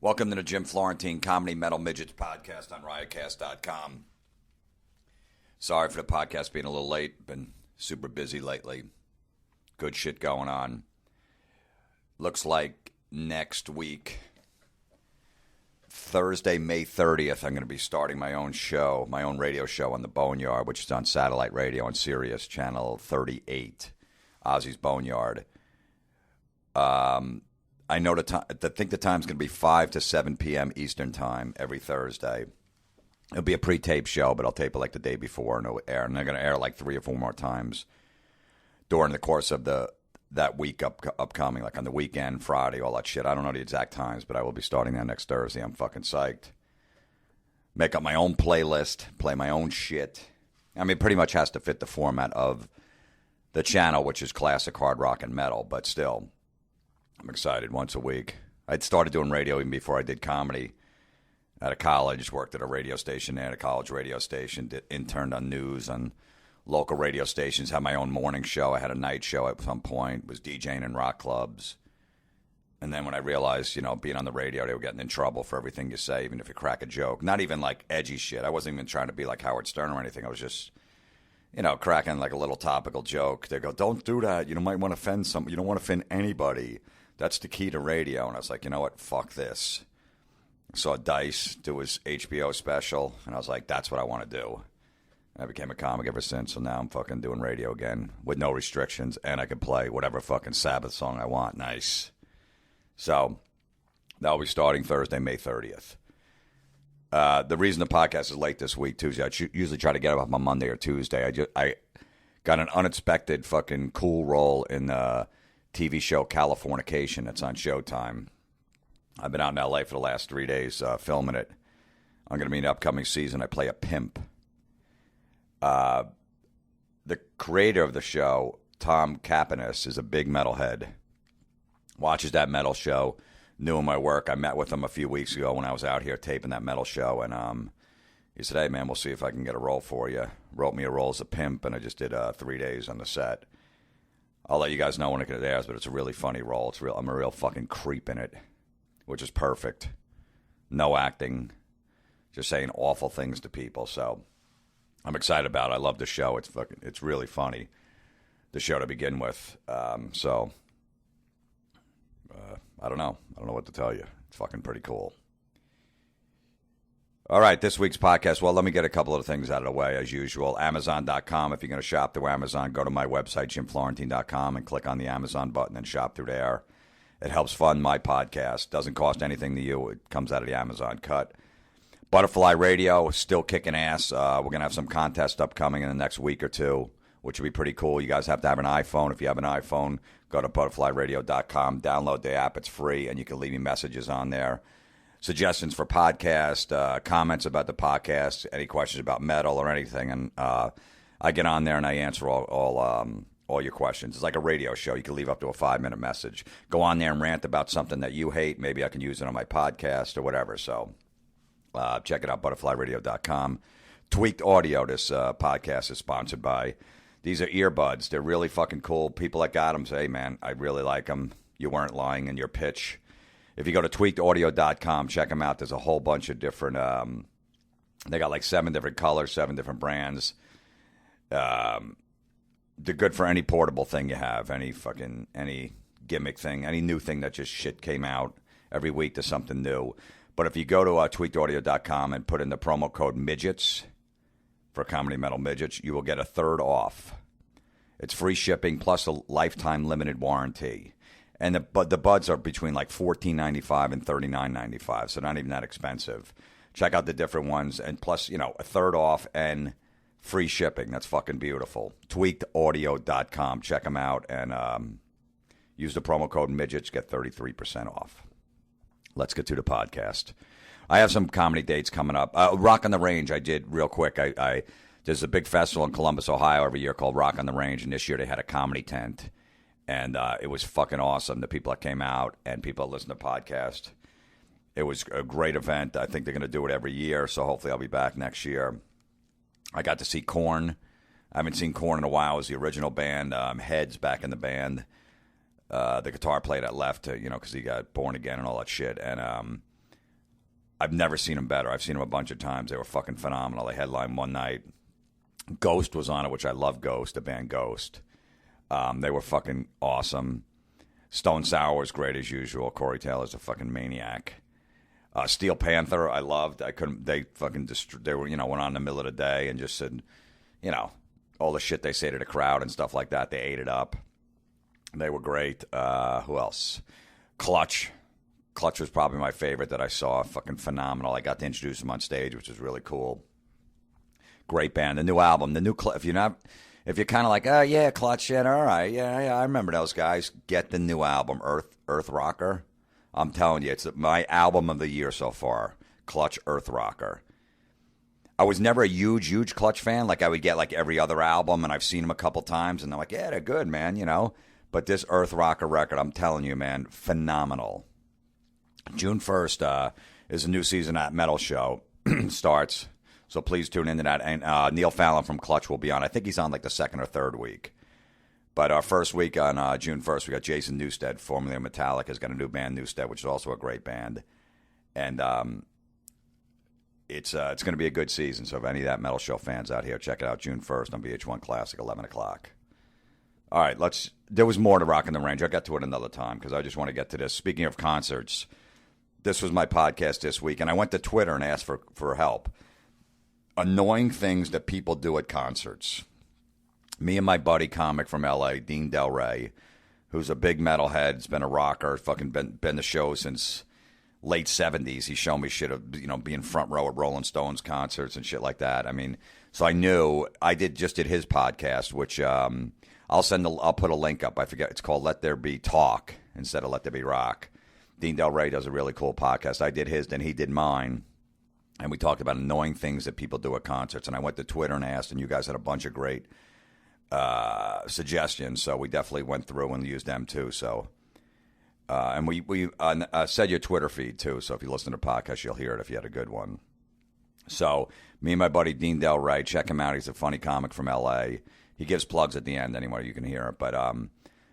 Welcome to the Jim Florentine Comedy Metal Midgets podcast on riotcast.com. Sorry for the podcast being a little late. Been super busy lately. Good shit going on. Looks like next week, Thursday, May 30th, I'm going to be starting my own show, my own radio show on the Boneyard, which is on satellite radio on Sirius, channel 38, Ozzy's Boneyard. I know I think the time's going to be 5 to 7 p.m. Eastern time every Thursday. It'll be a pre-tape show, but I'll tape it like the day before and it'll air. And they're going to air like 3 or 4 more times during the course of that week upcoming, like on the weekend, Friday, all that shit. I don't know the exact times, but I will be starting that next Thursday. I'm fucking psyched. Make up my own playlist, play my own shit. I mean, it pretty much has to fit the format of the channel, which is classic hard rock and metal, but still. I'm excited once a week. I'd started doing radio even before I did comedy. At a college, worked at a radio station there, at a college radio station, interned on news on local radio stations, had my own morning show. I had a night show at some point, was DJing in rock clubs. And then when I realized, being on the radio, they were getting in trouble for everything you say, even if you crack a joke. Not even like edgy shit. I wasn't even trying to be like Howard Stern or anything. I was just, cracking like a little topical joke. They go, don't do that. You might want to offend somebody. You don't want to offend anybody. That's the key to radio. And I was like, you know what? Fuck this. I saw Dice do his HBO special, and I was like, that's what I want to do. And I became a comic ever since, so now I'm fucking doing radio again with no restrictions, and I can play whatever fucking Sabbath song I want. Nice. So that'll be starting Thursday, May 30th. The reason the podcast is late this week, Tuesday, I usually try to get up on Monday or Tuesday. I got an unexpected fucking cool role in the TV show Californication that's on Showtime. I've been out in L.A. for the last 3 days filming it. I'm going to be in the upcoming season. I play a pimp. The creator of the show, Tom Capanis, is a big metalhead. Watches that metal show. Knew my work. I met with him a few weeks ago when I was out here taping that metal show. And he said, hey, man, we'll see if I can get a role for you. Wrote me a role as a pimp, and I just did 3 days on the set. I'll let you guys know when it airs, but it's a really funny role. I'm a real fucking creep in it, which is perfect. No acting, just saying awful things to people. So I'm excited about it. I love the show. It's really funny, the show to begin with. I don't know. I don't know what to tell you. It's fucking pretty cool. All right, this week's podcast. Well, let me get a couple of things out of the way, as usual. Amazon.com. If you're going to shop through Amazon, go to my website, jimflorentine.com, and click on the Amazon button and shop through there. It helps fund my podcast. Doesn't cost anything to you. It comes out of the Amazon cut. Butterfly Radio is still kicking ass. We're going to have some contest upcoming in the next week or two, which will be pretty cool. You guys have to have an iPhone. If you have an iPhone, go to butterflyradio.com. Download the app. It's free, and you can leave me messages on there. Suggestions for podcast, comments about the podcast, any questions about metal or anything. And I get on there and I answer all your questions. It's like a radio show. You can leave up to a 5-minute message. Go on there and rant about something that you hate. Maybe I can use it on my podcast or whatever. So check it out, butterflyradio.com. Tweaked Audio, this podcast is sponsored by. These are earbuds. They're really fucking cool. People that got them say, hey, man, I really like them. You weren't lying in your pitch. If you go to tweakedaudio.com, check them out. There's a whole bunch of different, they got like 7 different colors, 7 different brands. They're good for any portable thing you have, any gimmick thing, any new thing that just shit came out. Every week there's something new. But if you go to tweakedaudio.com and put in the promo code midgets for Comedy Metal Midgets, you will get a third off. It's free shipping plus a lifetime limited warranty. And the buds are between like $14.95 and $39.95, so not even that expensive. Check out the different ones, and plus, a third off and free shipping. That's fucking beautiful. Tweakedaudio.com. Check them out, and use the promo code midgets, get 33% off. Let's get to the podcast. I have some comedy dates coming up. Rock on the Range, I did real quick. There's a big festival in Columbus, Ohio every year called Rock on the Range, and this year they had a comedy tent. And it was fucking awesome. The people that came out and people that listen to the podcast. It was a great event. I think they're going to do it every year, so hopefully I'll be back next year. I got to see Korn. I haven't seen Korn in a while. It was the original band. Head's back in the band. The guitar player that left, because he got born again and all that shit. And I've never seen them better. I've seen them a bunch of times. They were fucking phenomenal. They headlined one night. Ghost was on it, which I love Ghost, the band Ghost. They were fucking awesome. Stone Sour was great as usual. Corey Taylor's a fucking maniac. Steel Panther, I loved. I couldn't. They fucking they were, went on in the middle of the day and just said, all the shit they say to the crowd and stuff like that. They ate it up. They were great. Who else? Clutch. Clutch was probably my favorite that I saw. Fucking phenomenal. I got to introduce them on stage, which was really cool. Great band. The new album, if you're kind of like, oh yeah, Clutch shit, all right, yeah, I remember those guys. Get the new album, Earth Rocker. I'm telling you, it's my album of the year so far. Clutch, Earth Rocker. I was never a huge Clutch fan. Like I would get like every other album, and I've seen them a couple times, and they're like, yeah, they're good, man, But this Earth Rocker record, I'm telling you, man, phenomenal. June 1st is a new season at Metal Show starts. So please tune into that. And Neil Fallon from Clutch will be on. I think he's on like the second or third week. But our first week on June 1st, we got Jason Newsted, formerly of Metallica, has got a new band, Newsted, which is also a great band. And it's going to be a good season. So if any of that Metal Show fans out here, check it out June 1st on VH1 Classic, 11 o'clock. All right, there was more to Rock in the Range. I'll get to it another time because I just want to get to this. Speaking of concerts, this was my podcast this week, and I went to Twitter and asked for help. Annoying things that people do at concerts. Me and my buddy comic from L.A., Dean Delray, who's a big metalhead, has been a rocker, fucking been to shows since late 70s. He showed me shit of, being front row at Rolling Stones concerts and shit like that. I mean, so I knew I just did his podcast, which I'll put a link up. I forget. It's called Let There Be Talk instead of Let There Be Rock. Dean Delray does a really cool podcast. I did his, then he did mine. And we talked about annoying things that people do at concerts. And I went to Twitter and asked, and you guys had a bunch of great suggestions. So we definitely went through and used them too. So, and we said your Twitter feed too. So if you listen to the podcast, you'll hear it if you had a good one. So me and my buddy Dean Delray, check him out. He's a funny comic from L.A. He gives plugs at the end anyway. You can hear it. But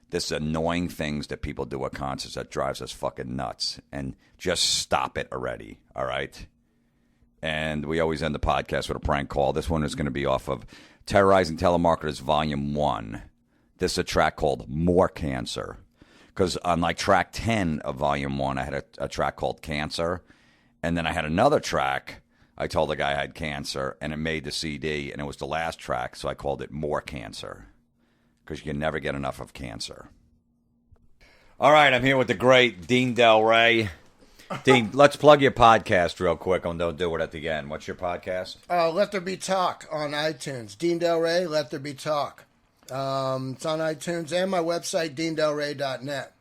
this annoying things that people do at concerts that drives us fucking nuts. And just stop it already. All right? And we always end the podcast with a prank call. This one is going to be off of Terrorizing Telemarketers Volume 1. This is a track called More Cancer. Because on like track 10 of Volume 1, I had a track called Cancer. And then I had another track. I told the guy I had cancer, and it made the CD, and it was the last track, so I called it More Cancer. Because you can never get enough of cancer. All right, I'm here with the great Dean Delray. Dean, let's plug your podcast real quick, and don't do it at the end. What's your podcast? Let There Be Talk on iTunes. Dean Delray, Let There Be Talk. It's on iTunes and my website, deandelray.net.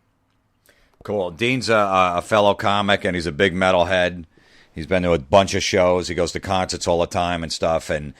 Cool. Dean's a fellow comic, and he's a big metalhead. He's been to a bunch of shows. He goes to concerts all the time and stuff. And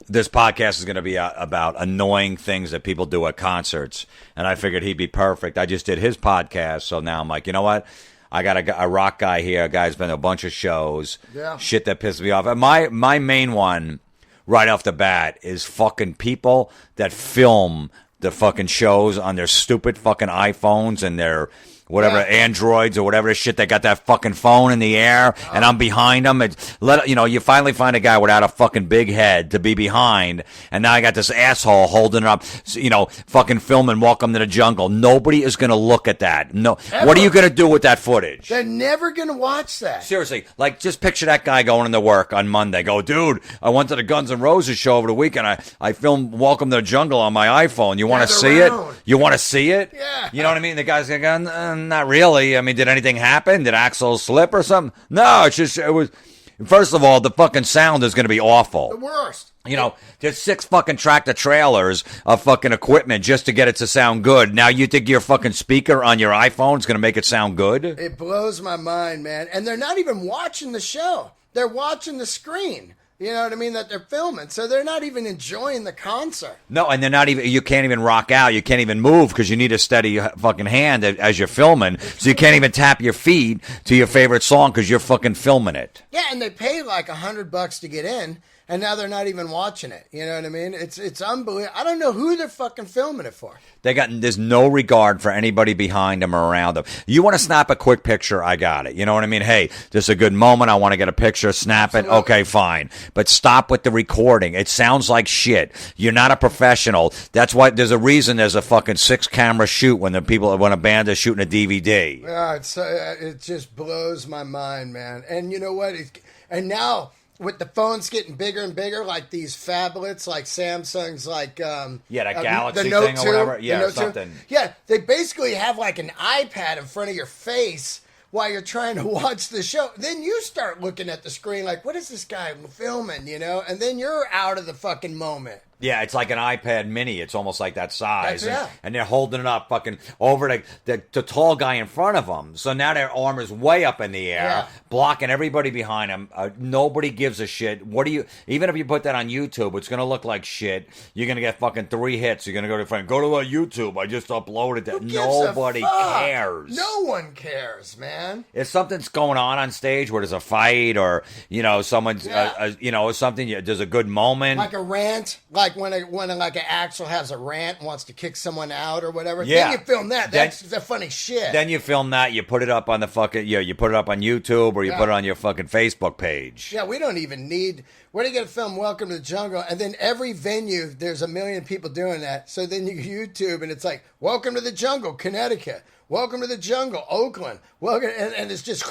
this podcast is going to be about annoying things that people do at concerts. And I figured he'd be perfect. I just did his podcast, so now I'm like, you know what? I got a rock guy here. A guy's been to a bunch of shows. Yeah. Shit that pisses me off. And my main one, right off the bat, is fucking people that film the fucking shows on their stupid fucking iPhones and their whatever, Androids or whatever shit. They got that fucking phone in the air, and I'm behind them. You finally find a guy without a fucking big head to be behind, and now I got this asshole holding it up, fucking filming Welcome to the Jungle. Nobody is going to look at that. No. Ever. What are you going to do with that footage? They're never going to watch that. Seriously, like, just picture that guy going into work on Monday. Go, dude, I went to the Guns N' Roses show over the weekend. I filmed Welcome to the Jungle on my iPhone. You want to see it? You want to see it? Yeah. You know what I mean? The guy's going, not really. I mean, did anything happen? Did Axl slip or something? No, it was, first of all, the fucking sound is going to be awful. The worst. There's 6 fucking tractor trailers of fucking equipment just to get it to sound good. Now you think your fucking speaker on your iPhone is going to make it sound good? It blows my mind, man. And they're not even watching the show. They're watching the screen. You know what I mean? That they're filming. So they're not even enjoying the concert. No, and they're not even, you can't even rock out. You can't even move because you need a steady fucking hand as you're filming. So you can't even tap your feet to your favorite song because you're fucking filming it. Yeah, and they pay like $100 to get in. and now they're not even watching it. You know what I mean? It's unbelievable. I don't know who they're fucking filming it for. There's no regard for anybody behind them or around them. You want to snap a quick picture? I got it. You know what I mean? Hey, this is a good moment. I want to get a picture. Snap it. Okay, fine. But stop with the recording. It sounds like shit. You're not a professional. That's why there's a reason there's a fucking 6-camera shoot when a band is shooting a DVD. Yeah, it just blows my mind, man. And you know what? And now, with the phones getting bigger and bigger, like these phablets, like Samsung's, like that Galaxy the Note thing 2, or whatever, Note something. 2. Yeah, they basically have like an iPad in front of your face while you're trying to watch the show. Then you start looking at the screen like, what is this guy filming? You know, and then you're out of the fucking moment. Yeah, it's like an iPad mini. It's almost like that size. Yeah. And they're holding it up fucking over the tall guy in front of them. So now their arm is way up in the air, blocking everybody behind them. Nobody gives a shit. Even if you put that on YouTube, it's going to look like shit. You're going to get fucking 3 hits. You're going to go to friend, go to YouTube. I just uploaded that. Nobody cares. No one cares, man. If something's going on stage where there's a fight or, someone's, something, there's a good moment. Like a rant, like when like an Axl has a rant and wants to kick someone out or whatever. Yeah. Then you film that. That's the funny shit. Then you film that. You put it up on the fucking you put it up on YouTube or you put it on your fucking Facebook page. Yeah, we don't even need. We're going to film Welcome to the Jungle, and then every venue there's a million people doing that. So then you YouTube and it's like Welcome to the Jungle, Connecticut. Welcome to the Jungle, Oakland. Welcome, and it's just.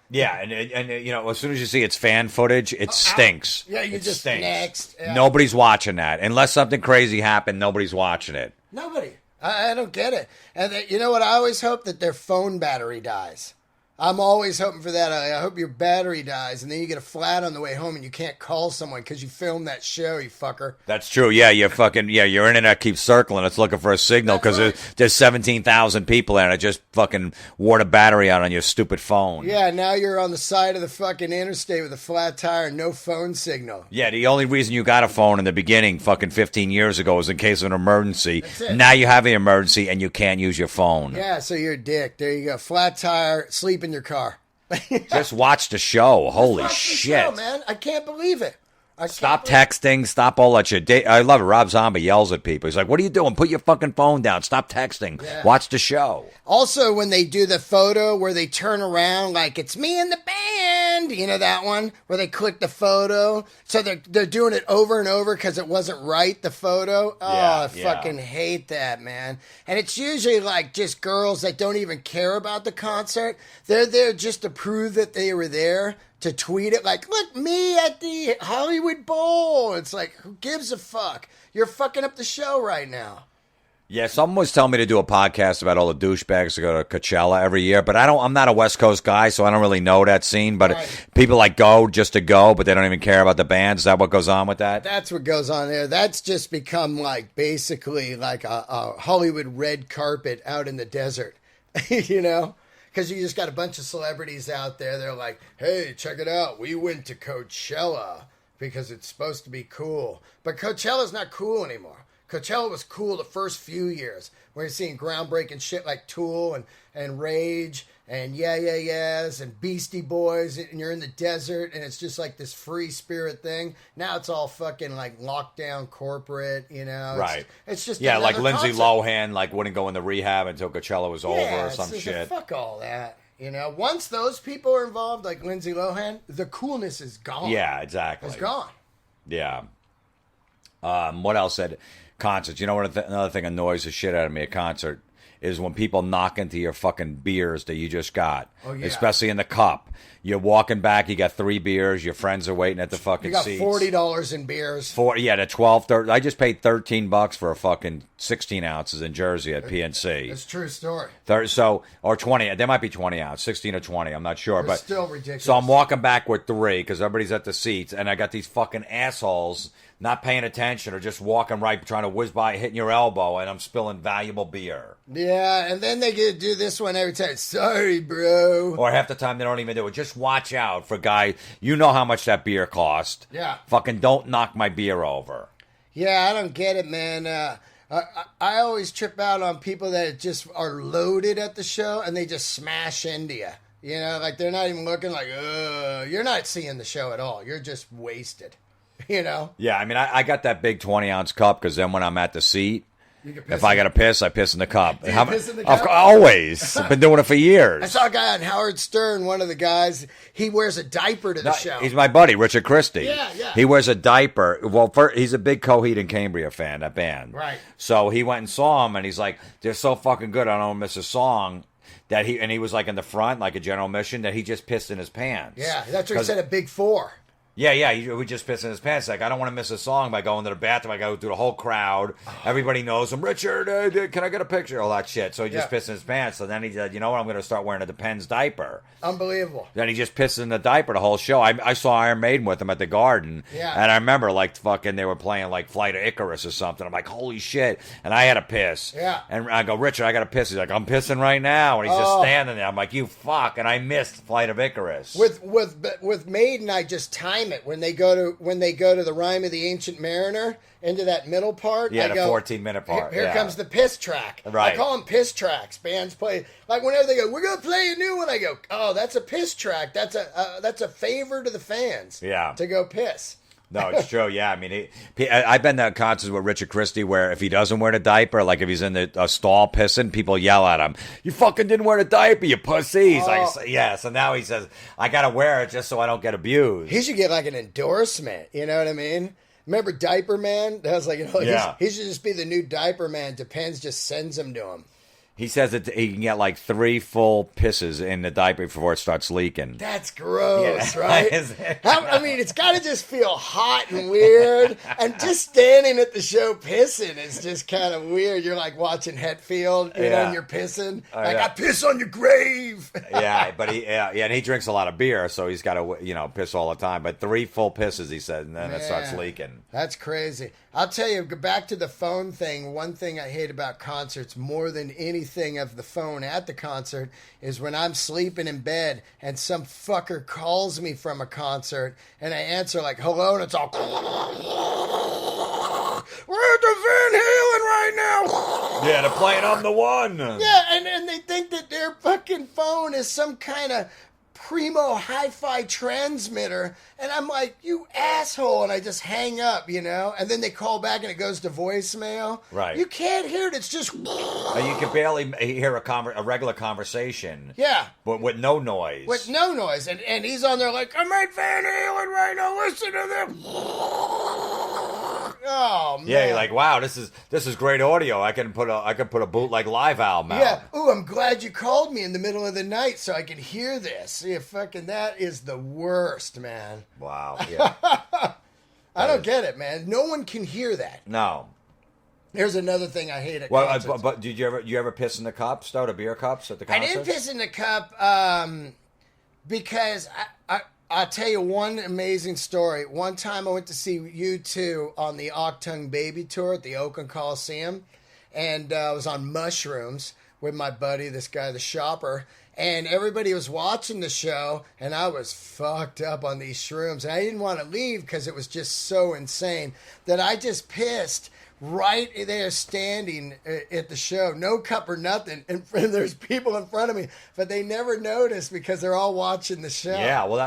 Yeah, and as soon as you see it's fan footage, it stinks. Yeah, you just stinks. Next. Yeah. Nobody's watching that unless something crazy happened. Nobody's watching it. Nobody. I don't get it. And you know what? I always hope that their phone battery dies. I'm always hoping for that. I hope your battery dies, and then you get a flat on the way home, and you can't call someone because you filmed that show, you fucker. That's true. Yeah, your internet keeps circling. It's looking for a signal because there's 17,000 people there, and it just fucking wore the battery out on your stupid phone. Yeah, now you're on the side of the fucking interstate with a flat tire and no phone signal. Yeah, the only reason you got a phone in the beginning, fucking 15 years ago, was in case of an emergency. Now you have an emergency, and you can't use your phone. Yeah, so you're a dick. There you go. Flat tire, sleep in your car. Just watch the show. Holy shit. Show, man. I can't believe it. Stop texting. Stop all that shit. I love it. Rob Zombie yells at people. He's like, what are you doing? Put your fucking phone down. Stop texting. Yeah. Watch the show. Also, when they do the photo where they turn around like it's me and the band, you know that one? Where they click the photo. So they're doing it over and over because it wasn't right, the photo. Oh, I fucking hate that, man. And it's usually like just girls that don't even care about the concert. They're there just to prove that they were there. To tweet it like, look, me at the Hollywood Bowl. It's like, who gives a fuck? You're fucking up the show right now. Yeah, someone was telling me to do a podcast about all the douchebags that go to Coachella every year, but I'm not a West Coast guy, so I don't really know that scene. But people like go just to go, but they don't even care about the bands. Is that what goes on with that? That's what goes on there. That's just become like basically like a Hollywood red carpet out in the desert, you know? Because you just got a bunch of celebrities out there. They're like, hey, check it out. We went to Coachella because it's supposed to be cool. But Coachella's not cool anymore. Coachella was cool the first few years. When you're seeing groundbreaking shit like Tool and Rage and Yeah Yeah Yeahs and Beastie Boys, and you're in the desert and it's just like this free spirit thing. Now it's all fucking like lockdown corporate, you know. Right. It's just like Lindsay concert. Lohan like wouldn't go into rehab until Coachella was over or some shit. Fuck all that. You know, once those people are involved, like Lindsay Lohan, the coolness is gone. Yeah, exactly. It's gone. Yeah. What else said? Concerts. You know what? Another thing annoys the shit out of me at concert is when people knock into your fucking beers that you just got. Oh, yeah. Especially in the cup. You're walking back, you got 3 beers, your friends are waiting at the fucking seats. You got $40 in beers. The 12, 30. I just paid $13 for a fucking 16 ounces in Jersey at PNC. It's a true story. Or 20, there might be 20 ounce, 16 or 20, I'm not sure. But still ridiculous. So I'm walking back with 3 because everybody's at the seats, and I got these fucking assholes not paying attention or just walking right, trying to whiz by, hitting your elbow, and I'm spilling valuable beer. Yeah, and then they get to do this one every time. Sorry, bro. Or half the time they don't even do it. Just watch out for guy. You know how much that beer cost. Yeah. Fucking don't knock my beer over. Yeah, I don't get it, man. I always trip out on people that just are loaded at the show and they just smash into you. You know, like they're not even looking like, you're not seeing the show at all. You're just wasted. You know? Yeah, I mean, I got that big 20-ounce cup because then when I'm at the seat, You can if I got to piss, I piss in the cup. Do you piss in the cup? Always. I've been doing it for years. I saw a guy on Howard Stern, one of the guys, he wears a diaper to the show. He's my buddy, Richard Christie. Yeah, yeah. He wears a diaper. Well, first, he's a big Coheed and Cambria fan, that band. Right. So he went and saw him, and he's like, they're so fucking good, I don't miss a song. He was like in the front, like a general mission, that he just pissed in his pants. Yeah, that's what he said at Big Four. Yeah, he would just piss in his pants. Like, I don't want to miss a song by going to the bathroom. I go through the whole crowd. Everybody knows him. Richard, can I get a picture? All that shit. So he just pissed in his pants. So then he said, you know what? I'm going to start wearing a Depends diaper. Unbelievable. Then he just pissed in the diaper the whole show. I saw Iron Maiden with him at the Garden. Yeah. And I remember, like, fucking, they were playing, like, Flight of Icarus or something. I'm like, holy shit. And I had to piss. Yeah. And I go, Richard, I got to piss. He's like, I'm pissing right now. And he's just standing there. I'm like, you fuck. And I missed Flight of Icarus. With Maiden, I just time it when they go to the Rime of the Ancient Mariner into that middle part. Yeah, I the go, 14-minute part. Here comes the piss track. Right. I call them piss tracks. Bands play like whenever they go, we're gonna play a new one. I go, oh, that's a piss track. That's a favor to the fans. Yeah. To go piss. No, it's true. Yeah, I mean, I've been to concerts with Richard Christie where if he doesn't wear the diaper, like if he's in the stall pissing, people yell at him, "You fucking didn't wear the diaper, you pussy!" He's like, "Yeah." So now he says, "I gotta wear it just so I don't get abused." He should get like an endorsement. You know what I mean? Remember Diaper Man? That was like, he should just be the new Diaper Man. Depends, just sends him to him. He says that he can get like 3 full pisses in the diaper before it starts leaking. That's gross, right? I mean, it's got to just feel hot and weird. And just standing at the show pissing is just kind of weird. You're like watching Hetfield, know, and you're pissing. I piss on your grave. Yeah, but and he drinks a lot of beer, so he's got to, piss all the time. But 3 full pisses, he said, and then it starts leaking. That's crazy. I'll tell you, back to the phone thing, one thing I hate about concerts more than anything of the phone at the concert is when I'm sleeping in bed and some fucker calls me from a concert and I answer like, hello, and it's all, we're at the Van Halen right now. Yeah, they're playing I'm the One. Yeah, and they think that their fucking phone is some kind of primo hi-fi transmitter, and I'm like, you asshole, and I just hang up, and then they call back and it goes to voicemail. Right. You can't hear it, it's just... You can barely hear a regular conversation. Yeah. But with no noise. With no noise, and he's on there like, I'm at Van Halen right now, listen to them. Oh, man. Yeah, you're like, wow, this is great audio. I can put a bootleg live album out. Yeah. Ooh, I'm glad you called me in the middle of the night so I can hear this. Yeah, fucking that is the worst, man. Wow. Yeah. I don't get it, man. No one can hear that. No. Here's another thing I hate at concerts. But did you ever piss in the cups, though, the beer cups at the concert? I didn't piss in the cup because I'll tell you one amazing story. One time I went to see U2 on the Octung Baby Tour at the Oakland Coliseum, and I was on mushrooms with my buddy, this guy, the shopper, and everybody was watching the show, and I was fucked up on these shrooms, and I didn't want to leave because it was just so insane that I just pissed right there standing at the show, no cup or nothing, and there's people in front of me, but they never notice because they're all watching the show. Yeah, well,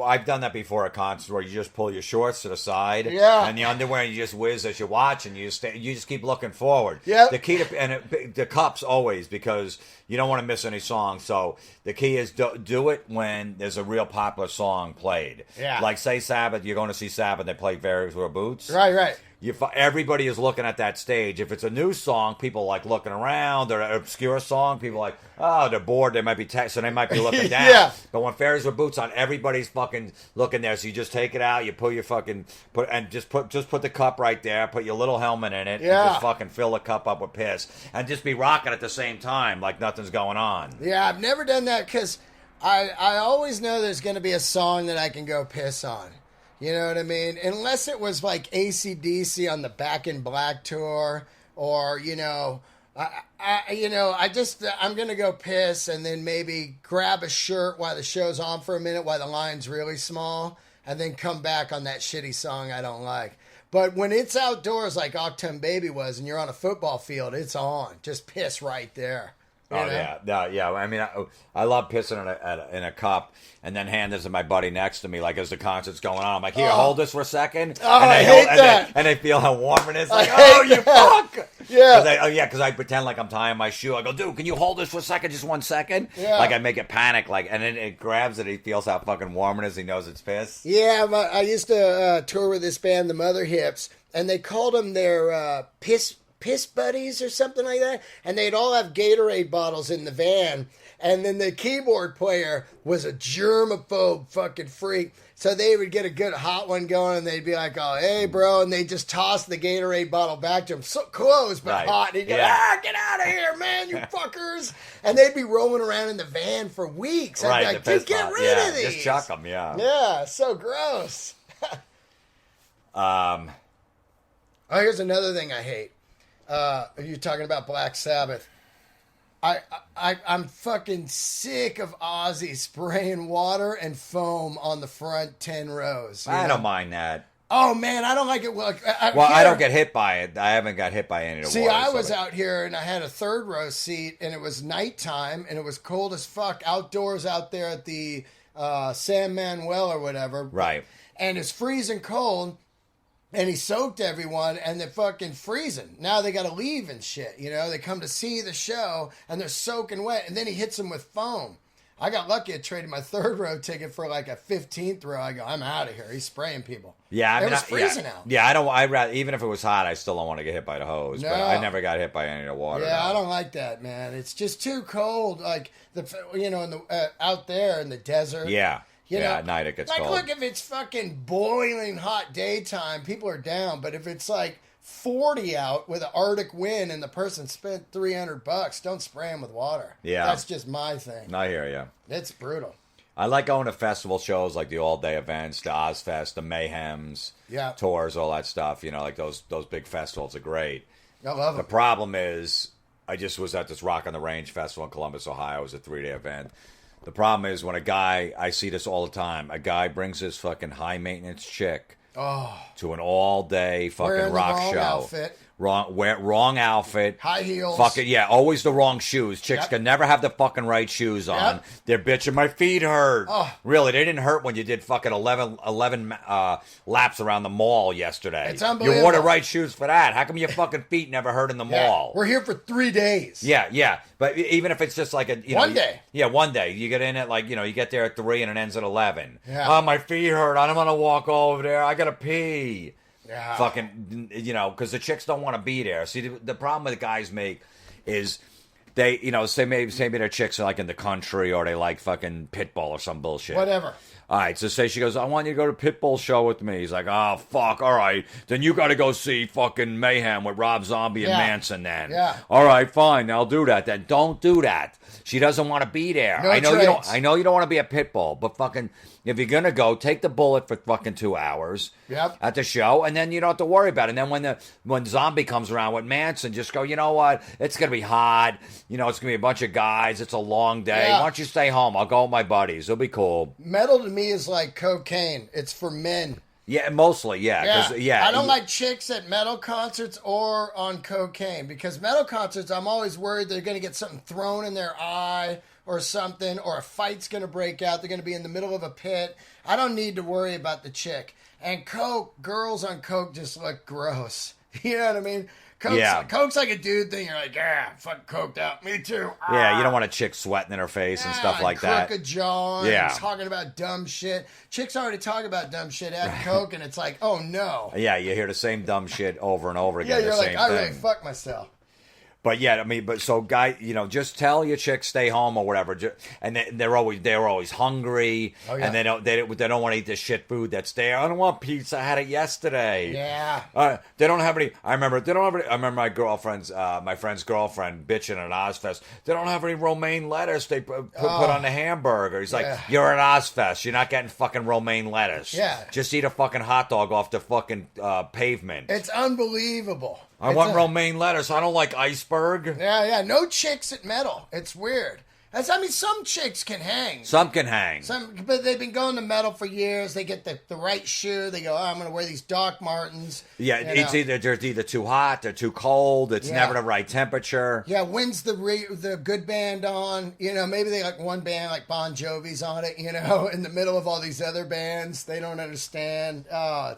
I've done that before at concerts where you just pull your shorts to the side, and the underwear, and you just whiz as you watch, and you just keep looking forward. Yeah. The key the cups always, because you don't want to miss any songs. So the key is do it when there's a real popular song played. Yeah. Like say Sabbath, you're going to see Sabbath, they play Very Wear Boots. Right. Everybody is looking at that stage. If it's a new song, people like looking around. Or an obscure song, people like, oh, they're bored. They might be so they might be looking down. Yeah. But when Fairies with Boots on, everybody's fucking looking there. So you just take it out. You pull your fucking put the cup right there. Put your little helmet in it. Yeah. And just fucking fill the cup up with piss and just be rocking at the same time like nothing's going on. Yeah, I've never done that because I always know there's going to be a song that I can go piss on. You know what I mean? Unless it was like AC/DC on the Back in Black tour, or I'm gonna go piss and then maybe grab a shirt while the show's on for a minute while the line's really small, and then come back on that shitty song I don't like. But when it's outdoors like Octung Baby was, and you're on a football field, it's on. Just piss right there. Oh know? yeah, no, yeah. I mean, I love pissing in a cup and then hand this to my buddy next to me, like as the concert's going on. I'm like, here, hold this for a second. Oh, and I hate that. And they feel how warm it is. Like, I hate oh, you that. fuck. Yeah. Because I pretend like I'm tying my shoe. I go, dude, can you hold this for a second, just 1 second? Yeah. Like I make it panic, like, and then it grabs it. He feels how fucking warm it is. He knows it's piss. Yeah, I used to tour with this band, the Mother Hips, and they called them their piss buddies or something like that, and they'd all have Gatorade bottles in the van, and then the keyboard player was a germaphobe fucking freak, so they would get a good hot one going, and they'd be like, oh, hey, bro, and they'd just toss the Gatorade bottle back to him, so close but hot, and he'd go, get out of here, man, you fuckers, and they'd be rolling around in the van for weeks. I'd be like, dude, get rid of these. Just chuck them, yeah. Yeah, so gross. Oh, here's another thing I hate. You're talking about Black Sabbath. I'm fucking sick of Ozzy spraying water and foam on the front 10 rows. I don't mind that. Oh, man, I don't like it. I don't get hit by it. I haven't got hit by any of the See, water. I was out here, and I had a third row seat, and it was nighttime, and it was cold as fuck outdoors out there at the San Manuel or whatever. Right. And it's freezing cold. And he soaked everyone, and they're fucking freezing. Now they got to leave and shit, you know? They come to see the show, and they're soaking wet, and then he hits them with foam. I got lucky. I traded my third row ticket for like a 15th row. I go, I'm out of here. He's spraying people. Yeah, it was freezing out. Yeah, I'd rather, even if it was hot, I still don't want to get hit by the hose. No. But I never got hit by any of the water. Yeah, no. I don't like that, man. It's just too cold. Like, out there in the desert. Yeah. You know, at night it gets cold. Look, if it's fucking boiling hot daytime, people are down. But if it's like 40 out with an Arctic wind and the person spent $300, don't spray them with water. Yeah. That's just my thing. I hear you. It's brutal. I like going to festival shows like the all-day events, the Ozfest, the Mayhems, tours, all that stuff. You know, like those big festivals are great. I love them. The problem is, I just was at this Rock on the Range festival in Columbus, Ohio. It was a 3-day event. The problem is when a guy, I see this all the time, a guy brings his fucking high-maintenance chick to an all-day fucking rock show. Outfit. Wrong outfit. High heels. Fucking, yeah, always the wrong shoes. Chicks can never have the fucking right shoes on. Yep. They're bitching, my feet hurt. Oh. Really, they didn't hurt when you did fucking 11 laps around the mall yesterday. It's unbelievable. You wore the right shoes for that. How come your fucking feet never hurt in the mall? We're here for 3 days. Yeah. But even if it's just like one day. Yeah, one day. You get in at you get there at 3 and it ends at 11. Yeah. Oh, my feet hurt. I don't want to walk over there. I got to pee. Yeah. Fucking, because the chicks don't want to be there. See, the problem with the guys make is they, say maybe their chicks are like in the country or they like fucking Pitbull or some bullshit. Whatever. All right, so say she goes, I want you to go to Pitbull show with me. He's like, oh, fuck, all right. Then you got to go see fucking Mayhem with Rob Zombie and Manson then. Yeah. All right, fine, I'll do that then. Don't do that. She doesn't want to be there. No I know trades. you don't want to be a Pitbull, but fucking, if you're going to go, take the bullet for fucking 2 hours at the show, and then you don't have to worry about it. And then when Zombie comes around with Manson, just go, you know what? It's going to be hot. It's going to be a bunch of guys. It's a long day. Yeah. Why don't you stay home? I'll go with my buddies. It'll be cool. Metal to me is like cocaine. It's for men. Yeah, mostly, yeah. I don't like chicks at metal concerts or on cocaine because metal concerts, I'm always worried they're going to get something thrown in their eye or something, or a fight's going to break out. They're going to be in the middle of a pit. I don't need to worry about the chick. And coke, girls on coke just look gross. You know what I mean? Coke's like a dude thing. You're like, yeah, fucking coked out. Me too. Yeah, you don't want a chick sweating in her face and stuff like that. Crooked jaw. Yeah. Talking about dumb shit. Chicks already talk about dumb shit at coke, and it's like, oh no. Yeah, you hear the same dumb shit over and over again. Yeah, you're the like, same I thing. really fucked myself. But yeah, I mean, so guy, just tell your chick stay home or whatever, and they're always hungry, and they don't want to eat the shit food that's there. I don't want pizza. I had it yesterday. Yeah. They don't have any. I remember my friend's girlfriend bitching at Ozfest. They don't have any romaine lettuce. They put on the hamburger. He's like, you're at Ozfest. You're not getting fucking romaine lettuce. Yeah. Just eat a fucking hot dog off the fucking pavement. It's unbelievable. I want romaine lettuce. I don't like iceberg. Yeah. No chicks at metal. It's weird. I mean, some chicks can hang. Some can hang. But they've been going to metal for years. They get the right shoe. They go, I'm going to wear these Doc Martens. Yeah, it's either they're either too hot, they're too cold. It's never the right temperature. Yeah, when's the good band on? Maybe they like one band like Bon Jovi's on it. In the middle of all these other bands, they don't understand. Oh,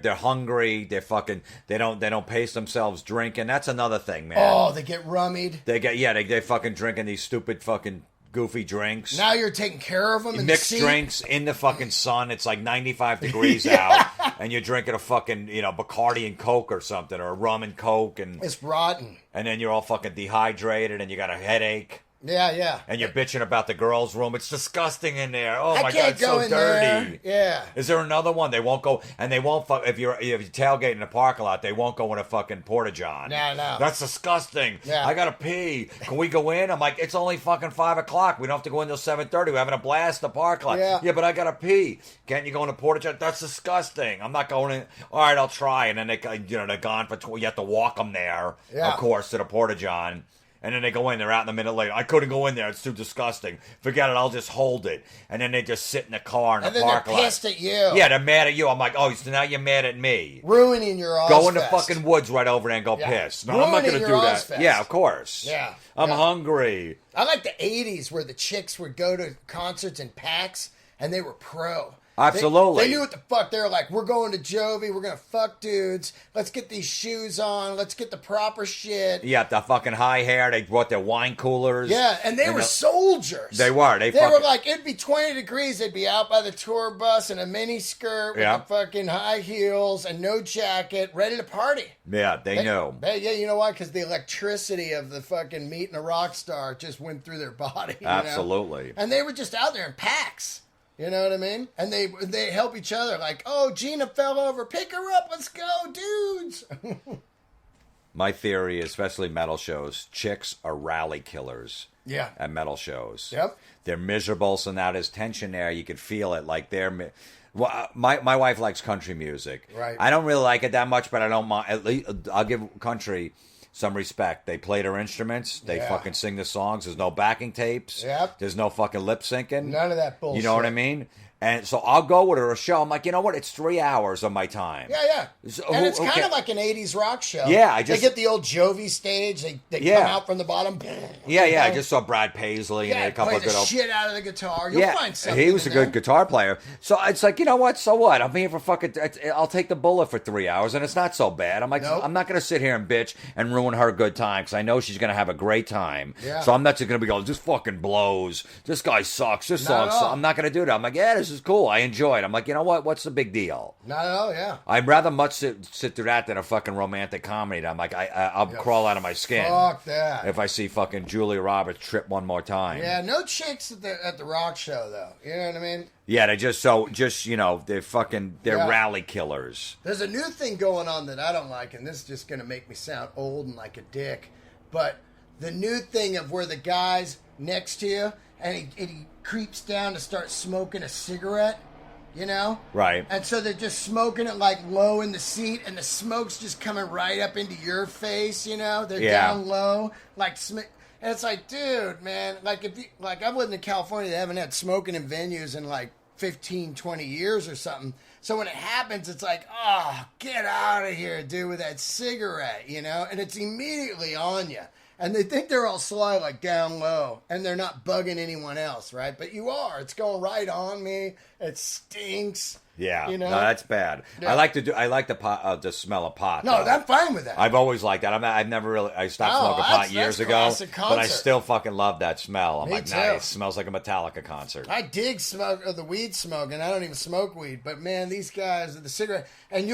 they're hungry. They don't pace themselves drinking. That's another thing, man. Oh, they get rummied. They fucking drinking these stupid fucking goofy drinks. Now you're taking care of them. Mixed drinks in the fucking sun. It's like 95 degrees out, and you're drinking a fucking Bacardi and Coke or something, or a rum and Coke, and it's rotten. And then you're all fucking dehydrated, and you got a headache. Yeah. And you're bitching about the girls' room. It's disgusting in there. Oh my God, it's so so There. dirty. Yeah. Is there another one? They won't go, and they won't fuck if you're tailgating in the parking lot. They won't go in a fucking porta-john. No. That's disgusting. Yeah. I gotta pee. Can we go in? I'm like, it's only fucking 5:00. We don't have to go in till 7:30. We're having a blast in the parking lot. Yeah. But I gotta pee. Can't you go in a porta-john? That's disgusting. I'm not going in. All right, I'll try. And then they're gone for. You have to walk them there, of course, to the porta-john. And then they go in, they're out in a minute later. I couldn't go in there, it's too disgusting. Forget it, I'll just hold it. And then they just sit in the car in the parking lot. And then they're pissed at you. Yeah, they're mad at you. I'm like, oh, so now you're mad at me. Ruining your Ozfest. Go in the fucking woods right over there and go piss. No, I'm not going to do that. Ozfest. Yeah, of course. Yeah. I'm hungry. I like the 80s where the chicks would go to concerts in packs and they were pro. Absolutely. They knew what the fuck. They were like, we're going to Jovi. We're going to fuck dudes. Let's get these shoes on. Let's get the proper shit. Yeah, the fucking high hair. They brought their wine coolers. Yeah, and they were soldiers. They were. They were like, it'd be 20 degrees. They'd be out by the tour bus in a mini skirt with the fucking high heels and no jacket, ready to party. Yeah, they knew. You know why? Because the electricity of the fucking meeting a rock star just went through their body. Absolutely. And they were just out there in packs. You know what I mean? And they help each other. Like, oh, Gina fell over. Pick her up. Let's go, dudes. My theory, especially metal shows, chicks are rally killers. Yeah. At metal shows. Yep. They're miserable, so now there's tension there. You can feel it. Like well, my wife likes country music. Right. I don't really like it that much, but I don't mind. At least I'll give country some respect. They play their instruments. They fucking sing the songs. There's no backing tapes. Yep. There's no fucking lip syncing. None of that bullshit. You know what I mean? And so I'll go with her a show. I'm like, you know what? It's 3 hours of my time. Yeah. And it's kind of like an 80s rock show. Yeah, they get the old Jovi stage. They come out from the bottom. Yeah. I just saw Brad Paisley and a couple of good old shit out of the guitar. You'll find something. He was a good guitar player. So it's like, you know what? So what? I'm here for fucking. I'll take the bullet for 3 hours, and it's not so bad. I'm like, I'm not going to sit here and bitch and ruin her good time because I know she's going to have a great time. Yeah. So I'm not just going to be going, this fucking blows. This guy sucks. This song sucks. I'm not going to do that. I'm like, yeah, this is cool. I enjoy it. I'm like, you know what? What's the big deal? Not at all, yeah. I'd rather much sit through that than a fucking romantic comedy. I'm like, I'll crawl out of my skin. Fuck that. If I see fucking Julia Roberts trip one more time. Yeah, no chicks at the rock show, though. You know what I mean? Yeah, they're rally killers. There's a new thing going on that I don't like, and this is just going to make me sound old and like a dick, but the new thing of where the guy's next to you, and he creeps down to start smoking a cigarette, you know? Right. And so they're just smoking it like low in the seat, and the smoke's just coming right up into your face, you know? They're down low, like and it's like, dude, man, like I've lived in California, they haven't had smoking in venues in like 15, 20 years or something. So when it happens, it's like, oh, get out of here, dude, with that cigarette, you know? And it's immediately on you. And they think they're all sly, like down low, and they're not bugging anyone else, right? But you are. It's going right on me. It stinks. Yeah, you know? No, that's bad. Yeah. I like the smell of pot. No, I'm fine with that. I've always liked that. I stopped smoking pot years ago, but I still fucking love that smell. I'm nice. It smells like a Metallica concert. I dig the weed smoke, and I don't even smoke weed. But man, these guys the cigarette, and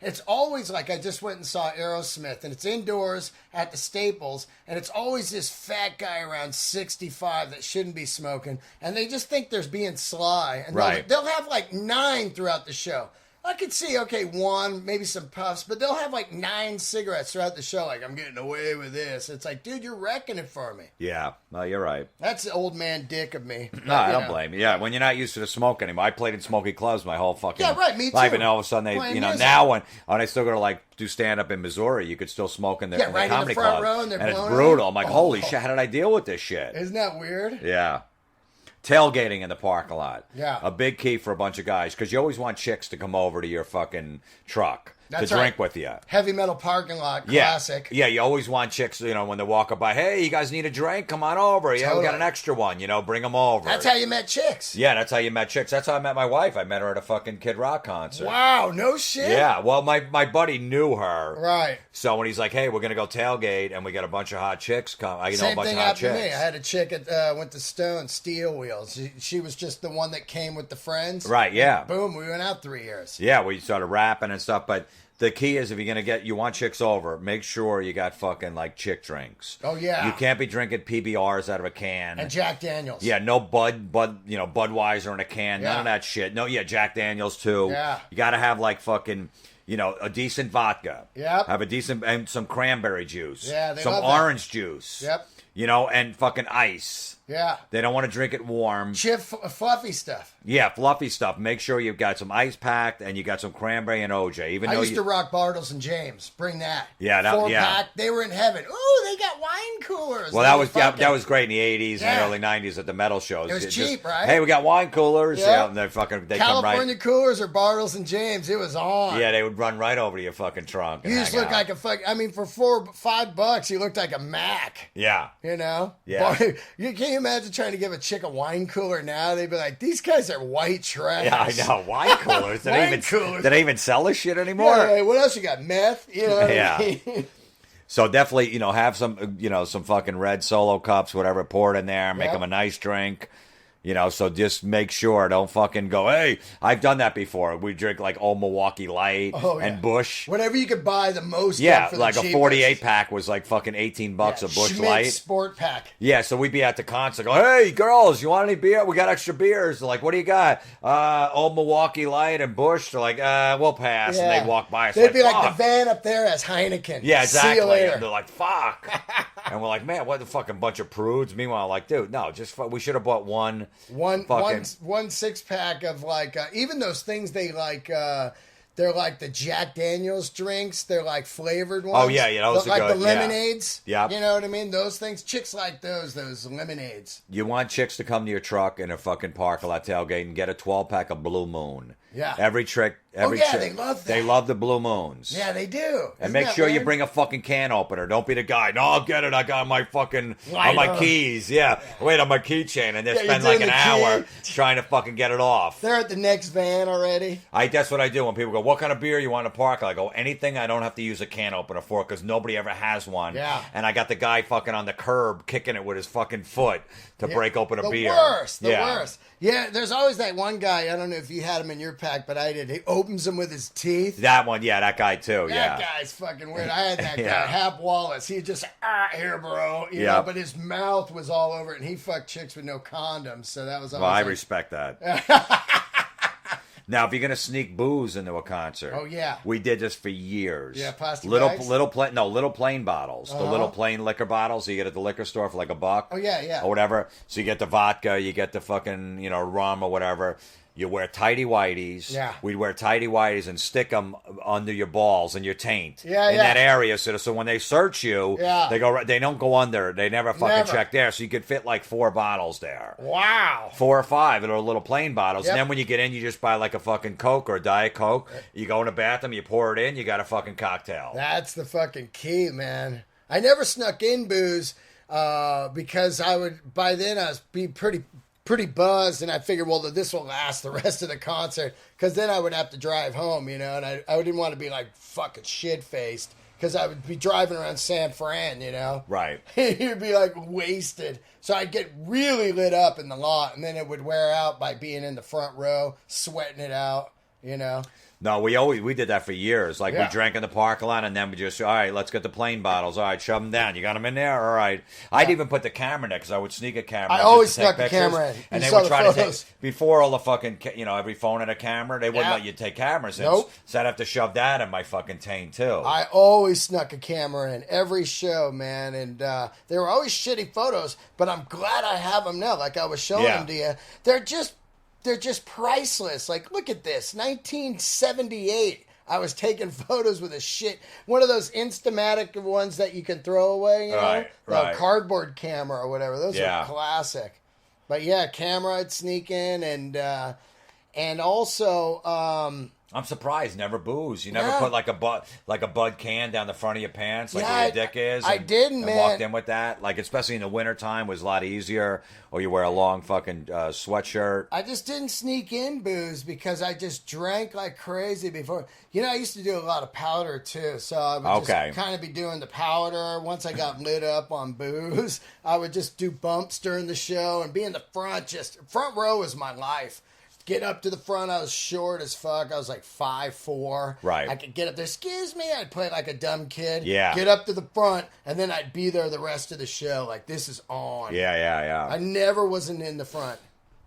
it's always like I just went and saw Aerosmith, and it's indoors at the Staples, and it's always this fat guy around 65 that shouldn't be smoking, and they just think they're being sly, and they'll have like 9 throughout the show. I could see, okay, one, maybe some puffs, but they'll have like 9 cigarettes throughout the show. Like, I'm getting away with this. It's like, dude, you're wrecking it for me. Yeah, well, you're right. That's the old man dick of me. No, I don't blame you. Yeah, when you're not used to the smoke anymore. I played in smoky clubs my whole fucking me too. life, and all of a sudden they, Playing you know, music. now when I still go to like do stand up in Missouri, you could still smoke in the, in the right in the comedy front club, row, and they're it's blowing brutal. it. I'm like, holy shit, how did I deal with this shit? Isn't that weird? Yeah. Tailgating in the parking lot. Yeah. A big key for a bunch of guys, because you always want chicks to come over to your fucking truck That's to drink right. with you. Heavy metal parking lot, classic. Yeah, you always want chicks, you know, when they walk by, hey, you guys need a drink? Come on over. Yeah, we got Totally. an extra one, you know, bring them over. That's how you met chicks. Yeah, that's how you met chicks. That's how I met my wife. I met her at a fucking Kid Rock concert. Wow, no shit. Yeah, well, my buddy knew her. Right. So when he's like, hey, we're going to go tailgate and we got a bunch of hot chicks come. I know a Same bunch thing of hot happened to chicks. me. I had a chick at went to Stone Steel Wheels. She was just the one that came with the friends. Right, yeah. And boom, we went out 3 years. Yeah, we started rapping and stuff, but the key is if you're gonna you want chicks over, make sure you got fucking like chick drinks. Oh yeah. You can't be drinking PBRs out of a can. And Jack Daniels. Yeah, no Budweiser in a can, none of that shit. No, yeah, Jack Daniels too. Yeah. You gotta have like fucking, you know, a decent vodka. Yep. Have a decent and some cranberry juice. Yeah, they some love that. orange juice. Yep. You know, and fucking ice. Yeah. They don't want to drink it warm. Fluffy stuff. Yeah, fluffy stuff. Make sure you've got some ice packed and you got some cranberry and OJ. Even I though used to rock Bartles and James. Bring that. Yeah, that- 4-pack. They were in heaven. Ooh, they got wine coolers. well, They that were was fucking- that was great in the '80s Yeah. and early '90s at the metal shows. It was cheap, right? Hey, we got wine coolers. Yeah. Yeah, and they come right. California coolers or Bartles and James. It was on. Yeah, they would run right over to your fucking trunk. And You just hang look out. like a fuck. I mean, for $5, you looked like a Mac. Yeah. You know? Yeah. Can you imagine trying to give a chick a wine cooler now? They'd be like, these guys are white trash. Yeah, I know. Wine coolers. Wine coolers. Do they even sell this shit anymore? Yeah, what else you got? Meth? You know what Yeah. I mean? So definitely, you know, have some, you know, some fucking red Solo cups, whatever, pour it in there, make Yep. them a nice drink. You know, so just make sure, don't fucking go, hey, I've done that before. We drink like old Milwaukee Light Oh, yeah. and Bush. Whatever you could buy the most Yeah, of for like the a cheapest. 48 pack was like fucking $18 a Bush Schmidt Light. Sport Pack. Yeah, so we'd be at the concert, go, hey, girls, you want any beer? We got extra beers. They're like, what do you got? Old Milwaukee Light and Bush. They're like, we'll pass. And they'd walk by us. They'd be like, fuck. the van up there has Heineken. Yeah, exactly. See you later. And they're like, fuck. And we're like, man, what the fucking bunch of prudes? Meanwhile, like, dude, no, just we should have bought one fucking... One 6-pack of like even those things they like they're like the Jack Daniels drinks. They're like flavored ones. Oh, yeah, those are like good, the yeah. lemonades. Yep. You know what I mean? Those things. Chicks like those lemonades. You want chicks to come to your truck in a fucking parking lot tailgate and get a 12-pack of Blue Moon. Yeah. Every chick. yeah, they love that. They love the Blue Moons. Yeah, they do. And Isn't make that sure you weird? bring a fucking can opener. Don't be the guy. No, I'll get it. I got my fucking on my Lighter. keys. Yeah. Wait on my keychain, and they Yeah, you're spend like doing an the hour key. trying to fucking get it off. They're at the next van already. That's what I do when people go, "What kind of beer you want in the park?" I go, "Anything I don't have to use a can opener for, because nobody ever has one." Yeah. And I got the guy fucking on the curb kicking it with his fucking foot to break open a beer. The worst. Yeah, there's always that one guy. I don't know if you had him in your pack, but I did. He opens them with his teeth. That one, yeah, that guy too. That Yeah. guy's fucking weird. I had that guy, Yeah. Hap Wallace. He just here, bro. You know, but his mouth was all over it, and he fucked chicks with no condoms. So that was. Well, I always respect that. Now, if you're gonna sneak booze into a concert, Oh, yeah. we did this for years. Yeah, plastic little bags? little plain bottles, the little plain liquor bottles you get at the liquor store for like $1. Oh, yeah. Or whatever. So you get the vodka, you get the fucking rum or whatever. You wear tighty whities. Yeah. We'd wear tighty whities and stick them under your balls and your taint. Yeah, in yeah. that area, so when they search you, Yeah. they don't go under. They never fucking Never. check there. So you could fit like 4 bottles there. Wow. 4 or 5 that are little plain bottles. Yep. And then when you get in, you just buy like a fucking Coke or a Diet Coke. You go in the bathroom, you pour it in, you got a fucking cocktail. That's the fucking key, man. I never snuck in booze because by then I was being pretty buzzed, and I figured, well, this will last the rest of the concert, because then I would have to drive home, you know, and I didn't want to be like fucking shit-faced, because I would be driving around San Fran, you know. Right. You'd be like wasted. So I'd get really lit up in the lot, and then it would wear out by being in the front row, sweating it out, you know. No, we did that for years. Like we drank in the parking lot, and then we just all right, let's get the plain bottles. All right, shove them down. You got them in there. All right. I'd even put the camera in there because I would sneak a camera. I always snuck a camera in. And they would try to take before all the fucking every phone had a camera. They wouldn't let you take cameras in. Nope. So I'd have to shove that in my fucking taint too. I always snuck a camera in every show, man, and they were always shitty photos. But I'm glad I have them now. Like I was showing them to you, they're just priceless. Like look at this, 1978. I was taking photos with one of those Instamatic ones that you can throw away, the cardboard camera or whatever. Those are classic. But yeah, camera I'd sneak in, and also I'm surprised never booze. You never put like a bud can down the front of your pants like where your dick is. I didn't, man. Walked in with that, like especially in the wintertime was a lot easier. Or you wear a long fucking sweatshirt. I just didn't sneak in booze because I just drank like crazy before. I used to do a lot of powder too, so I would just kind of be doing the powder. Once I got lit up on booze, I would just do bumps during the show and be in the front. Just front row was my life. Get up to the front, I was short as fuck. I was like 5'4". Right. I could get up there, excuse me, I'd play like a dumb kid. Yeah. Get up to the front, and then I'd be there the rest of the show. Like, this is on. Yeah. I never wasn't in the front.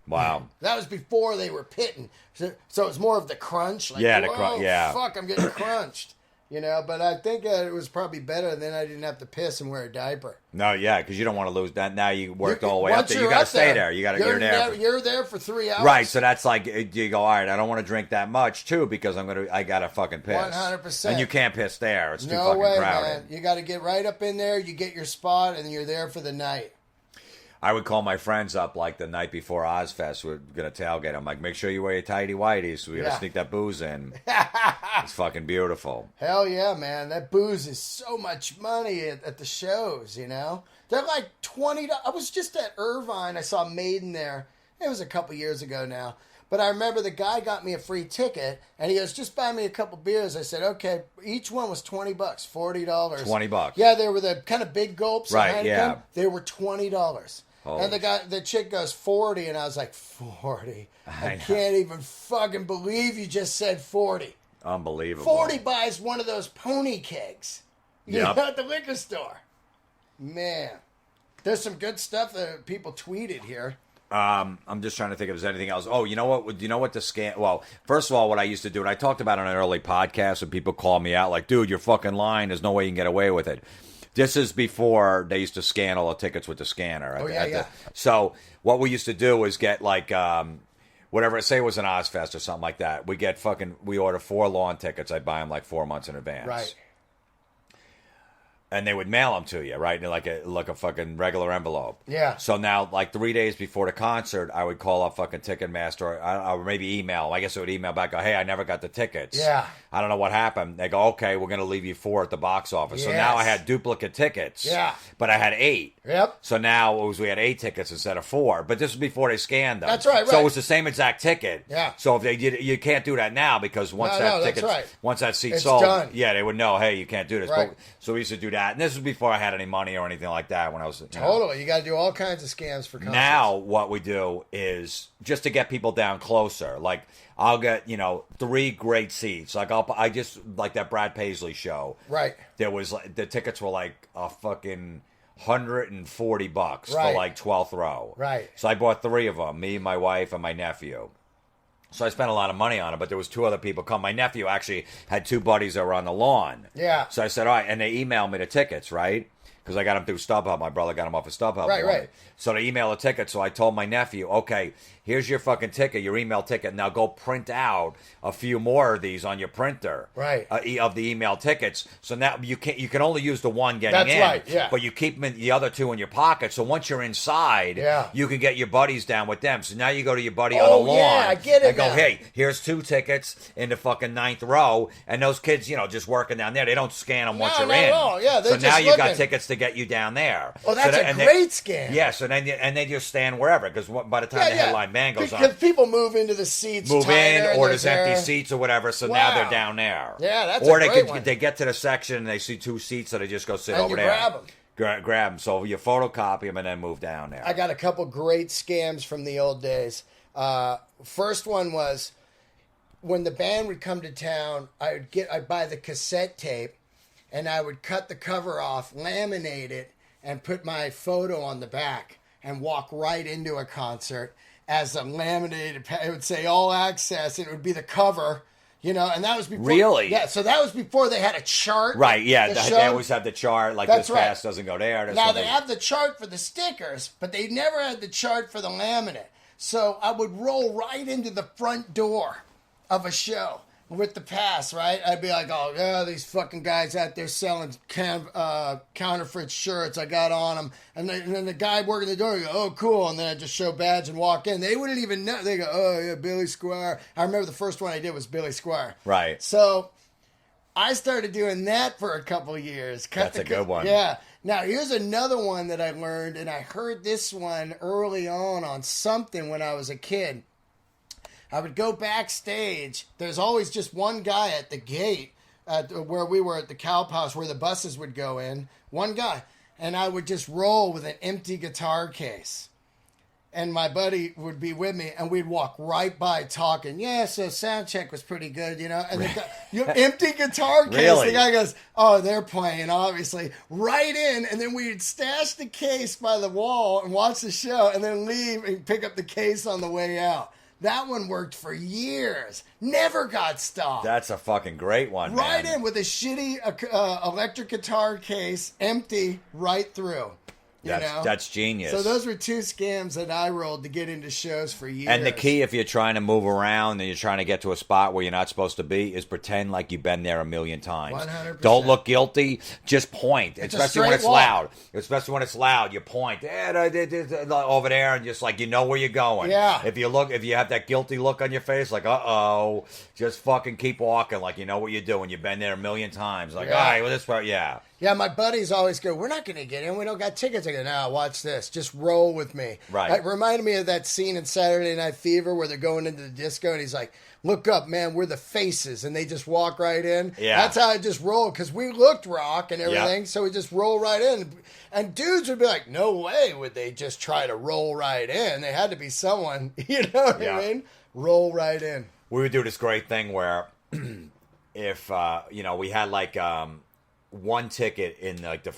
Wow. That was before they were pitting. So it was more of the crunch. Like, the crunch, fuck, I'm getting crunched. But I think it was probably better than I didn't have to piss and wear a diaper. No, yeah, because you don't want to lose that. Now you worked all the way up there. You got to stay there. You're there. You're there for 3 hours. Right, so that's like you go. All right, I don't want to drink that much too because I gotta fucking piss. 100%. And you can't piss there. It's too no fucking way, crowded. Man. You got to get right up in there. You get your spot, and you're there for the night. I would call my friends up like the night before Ozfest. We're gonna tailgate. I'm like, make sure you wear your tighty whities. So we gotta sneak that booze in. It's fucking beautiful. Hell yeah, man! That booze is so much money at the shows. They're like $20. I was just at Irvine. I saw Maiden there. It was a couple years ago now. But I remember the guy got me a free ticket, and he goes, just buy me a couple beers. I said, okay. Each one was $20, $40. $20. Yeah, they were the kind of big gulps. Right, yeah. They were $20. Oh. And the chick goes 40, and I was like, 40. I can't even fucking believe you just said 40. Unbelievable. 40 buys one of those pony kegs. At the liquor store. Man. There's some good stuff that people tweeted here. I'm just trying to think if there's anything else. Oh, you know what? You know what the scam? Well, first of all, what I used to do, and I talked about it on an early podcast, and people call me out like, dude, you're fucking lying. There's no way you can get away with it. This is before they used to scan all the tickets with the scanner. So what we used to do is get like whatever, say it was an Ozfest or something like that. We order 4 lawn tickets. I'd buy them like 4 months in advance. Right. And they would mail them to you, right? In like a fucking regular envelope. Yeah. So now, like 3 days before the concert, I would call up fucking Ticketmaster or maybe email. I guess I would email back, go, hey, I never got the tickets. Yeah. I don't know what happened. They go, okay, we're going to leave you 4 at the box office. Yes. So now I had duplicate tickets. Yeah. But I had 8. Yep. So now we had 8 tickets instead of 4. But this was before they scanned them. That's right. So it was the same exact ticket. Yeah. So if they did, you can't do that now because once that seat sold, done. yeah, they would know, hey, you can't do this. Right. So we used to do that. And this was before I had any money or anything like that when I was totally. You got to do all kinds of scams for concerts. Now what we do is just to get people down closer. Like I'll get 3 great seats. Like I just like that Brad Paisley show. Right. There was the tickets were like a fucking $140 for Right. like 12th row. Right. So I bought 3 of them. Me, my wife, and my nephew. So I spent a lot of money on it, but there was 2 other people come. My nephew actually had 2 buddies that were on the lawn. Yeah. So I said, all right, and they emailed me the tickets, right? Because I got them through StubHub. My brother got them off of StubHub. Right. So they emailed a ticket. So I told my nephew, okay, here's your fucking ticket, your email ticket. Now go print out a few more of these on your printer. Right. Of the email tickets. So now you can only use the one getting in. That's right, yeah. But you keep the other 2 in your pocket. So once you're inside, you can get your buddies down with them. So now you go to your buddy on the lawn. Yeah, I get it and go, now. hey, here's 2 tickets in the fucking 9th row. And those kids, just working down there, they don't scan them once you're not in. at all. Yeah, so they're now just you got looking. tickets to get you down there. Oh, that's a great scam. Yeah, so then they just stand wherever because by the time the headline band goes on, because people move into the seats, move in, or there's empty there. seats or whatever. So now they're down there. Yeah, that's or a great one. They get to the section and they see 2 seats, so they just go sit And over you there. grab Grab them. So you photocopy them and then move down there. I got a couple great scams from the old days. First one was when the band would come to town, I'd buy the cassette tape, and I would cut the cover off, laminate it, and put my photo on the back, and walk right into a concert as a laminated. It would say all access, and it would be the cover. You know, and that was before. Really? Yeah, so that was before they had a chart. Right, yeah. They always have the chart, like That's this right. pass doesn't go there. Now, they have the chart for the stickers, but they never had the chart for the laminate. So I would roll right into the front door of a show with the pass, right? I'd be like, oh, yeah, these fucking guys out there selling counterfeit shirts. I got on them. And then the guy working the door would go, oh, cool. And then I'd just show badge and walk in. They wouldn't even know. They go, oh, yeah, Billy Squire. I remember the first one I did was Billy Squire. Right. So I started doing that for a couple of years. That's a good one. Yeah. Now, here's another one that I learned, and I heard this one early on something when I was a kid. I would go backstage. There's always just one guy at the gate where we were at the Cow House where the buses would go in. One guy. And I would just roll with an empty guitar case. And my buddy would be with me, and we'd walk right by talking. Yeah, so sound check was pretty good, you know. And the guy, your empty guitar case. Really? The guy goes, "Oh, they're playing, obviously." Right in, and then we'd stash the case by the wall and watch the show, and then leave and pick up the case on the way out. That one worked for years. Never got stopped. That's a fucking great one, Right man. in with a shitty electric guitar case, empty, right through. That's genius. So those were two scams that I rolled to get into shows for years. And the key, if you're trying to move around and you're trying to get to a spot where you're not supposed to be, is pretend like you've been there a million times. 100%. Don't look guilty. Just point, It's especially when it's walk. loud. Especially when it's loud, you point over there and just like you know where you're going. Yeah. If you have that guilty look on your face, like just fucking keep walking like you know what you're doing. You've been there a million times. Like, all right, well this part, yeah. Yeah, my buddies always go, we're not going to get in. We don't got tickets. I go, no, watch this. Just roll with me. Right. It reminded me of that scene in Saturday Night Fever where they're going into the disco and he's like, look up, man, we're the faces. And they just walk right in. Yeah. That's how I just roll because we looked rock and everything. Yep. So we just roll right in. And dudes would be like, no way would they just try to roll right in. They had to be someone, you know what I mean? Roll right in. We would do this great thing where if, we had like... one ticket in like the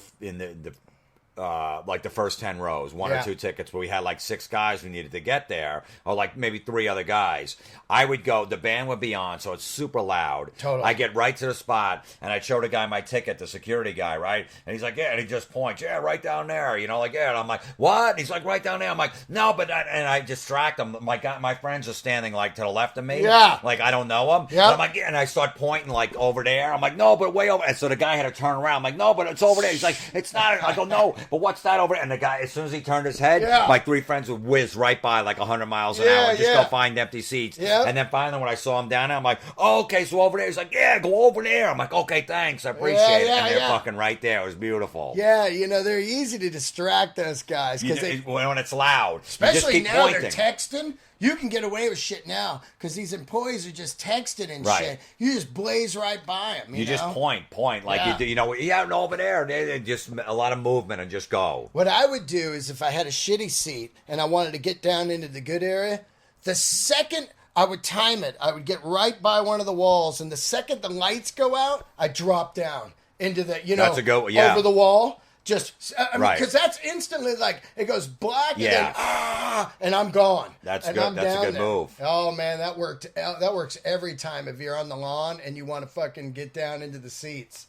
first 10 rows, one or two tickets, but we had like 6 guys we needed to get there, or like maybe 3 other guys. I would go, the band would be on, so it's super loud. Totally. I get right to the spot, and I'd show the guy my ticket, the security guy, right? And he's like, yeah, and he just points, yeah, right down there, like, yeah. And I'm like, what? And he's like, right down there. I'm like, no, but, and I distract him. My friends are standing like to the left of me. Yeah. Like, I don't know them. Yeah. I'm like, yeah, and I start pointing like over there. I'm like, no, but way over. And so the guy had to turn around. I'm like, no, but it's over there. He's like, it's not. I go, no, but what's that over there? And the guy, as soon as he turned his head, my 3 friends would whiz right by like 100 miles an hour and just go find empty seats. Yeah. And then finally, when I saw him down there, I'm like, oh, okay, so over there. He's like, yeah, go over there. I'm like, okay, thanks. I appreciate it. And they're fucking right there. It was beautiful. Yeah, they're easy to distract those guys. When it's loud. Especially now pointing. they're texting. You can get away with shit now because these employees are just texting and shit. You just blaze right by them. You know? Just point like over there. They just a lot of movement and just go. What I would do is if I had a shitty seat and I wanted to get down into the good area, the second I would time it, I would get right by one of the walls, and the second the lights go out, I drop down into the That's a go, yeah. over the wall. Just, because that's instantly like, it goes black and then, and I'm gone. That's and good. I'm That's a good there. move. Oh, man, that worked. That works every time if you're on the lawn and you want to fucking get down into the seats.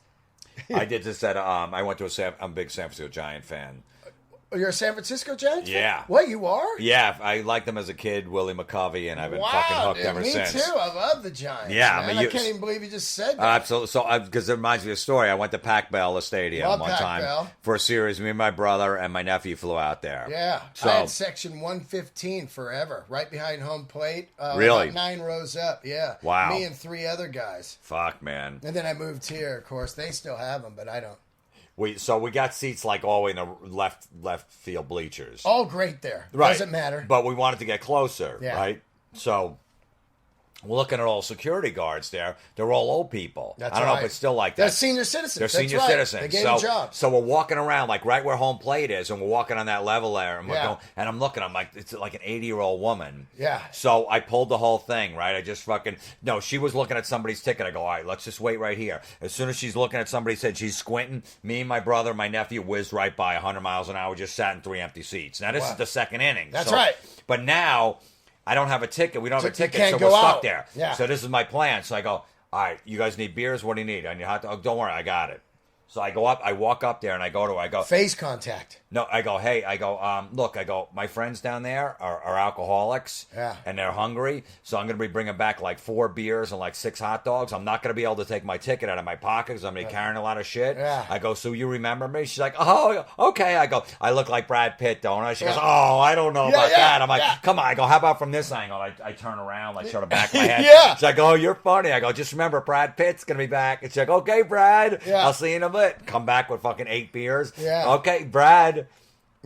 I did this at, I went to I'm a big San Francisco Giant fan. You're a San Francisco Giants fan? Yeah. What, you are? Yeah, I liked them as a kid, Willie McCovey, and I've been fucking hooked ever since. Me too. I love the Giants. Yeah, man. I can't even believe you just said that. Absolutely. So, because it reminds me of a story. I went to Pac Bell Stadium one time for a series. Me and my brother and my nephew flew out there. Yeah. So, I had section 115 forever, right behind home plate. Really? About 9 rows up. Yeah. Wow. Me and 3 other guys. Fuck, man. And then I moved here, of course. They still have them, but I don't. We got seats like all in the left field bleachers. All great there. Right. Doesn't matter. But we wanted to get closer, Yeah. right? So we're looking at all security guards there. They're all old people. That's I don't know right. if it's still like that. They're senior citizens. They're That's senior right. citizens. They gave them jobs. So we're walking around like right where home plate is, and we're walking on that level there, and we're going, and I'm looking. I'm like, it's like an 80-year-old woman. Yeah. So I pulled the whole thing, right? I just fucking no. She was looking at somebody's ticket. I go, all right, let's just wait right here. As soon as she's looking at somebody's head, she's squinting. Me, my brother, my nephew whizzed right by 100 miles an hour. Just sat in 3 empty seats. Now this is the second inning. That's right. But now. I don't have a ticket. We don't have a ticket, so go we're stuck out. there. Yeah. So this is my plan. So I go, all right, you guys need beers? What do you need? I need hot dog. Oh, don't worry, I got it. So I go up, I walk up there, and I go to her. I go, face contact. No, I go, hey, look, my friends down there are alcoholics, and they're hungry, so I'm going to be bringing back like 4 beers and like 6 hot dogs. I'm not going to be able to take my ticket out of my pocket because I'm going to be carrying a lot of shit. Yeah. I go, so you remember me? She's like, oh, okay. I go, I look like Brad Pitt, don't I? She goes, oh, I don't know about that. I'm like, come on. I go, how about from this angle? I turn around, like show the back of my head. She's like, oh, you're funny. I go, just remember, Brad Pitt's going to be back. And she's like, okay, Brad, I'll see you in a bit. Come back with fucking 8 beers. Yeah. Okay, Brad.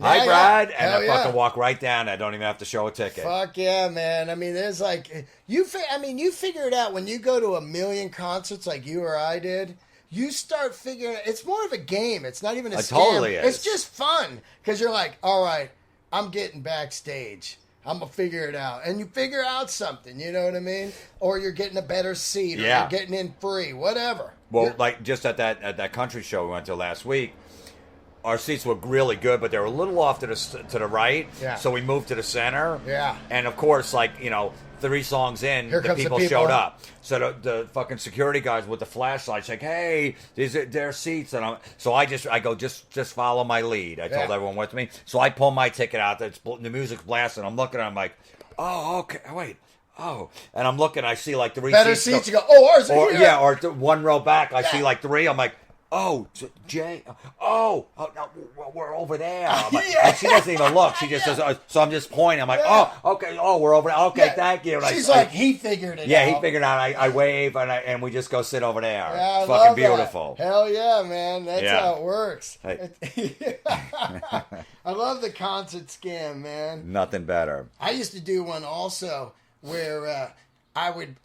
Hi, Brad. And Hell I fucking walk right down. I don't even have to show a ticket. Fuck yeah, man. I mean, there's like, you figure it out when you go to a million concerts like you or I did. You start figuring it's more of a game. It's not even a scam. Totally is. It's just fun because you're like, all right, I'm getting backstage. I'm going to figure it out. And you figure out something, you know what I mean? Or you're getting a better seat, or you're getting in free, whatever. Well, like just at that country show we went to last week, our seats were really good, but they were a little off to the right. Yeah. So we moved to the center. Yeah. And of course, like, 3 songs in, the people showed up. So the fucking security guys with the flashlights like, hey, these are their seats, and I go just follow my lead. I told everyone with me. So I pull my ticket out. The music's blasting. I'm looking. I'm like, oh, okay, wait. Oh, and I'm looking. I see like 3 better seats. You go, oh, ours are here. Yeah, or 1 row back. I see like 3. I'm like, oh, Jay. Oh, no, we're over there. Like, and she doesn't even look. She just says, so I'm just pointing. I'm like, oh, okay. Oh, we're over there. Okay, thank you. And she's like, he figured it out. Yeah, he figured it out. I wave, and we just go sit over there. Yeah, it's fucking beautiful. That. Hell yeah, man. That's how it works. Hey. I love the concert scam, man. Nothing better. I used to do one also where I would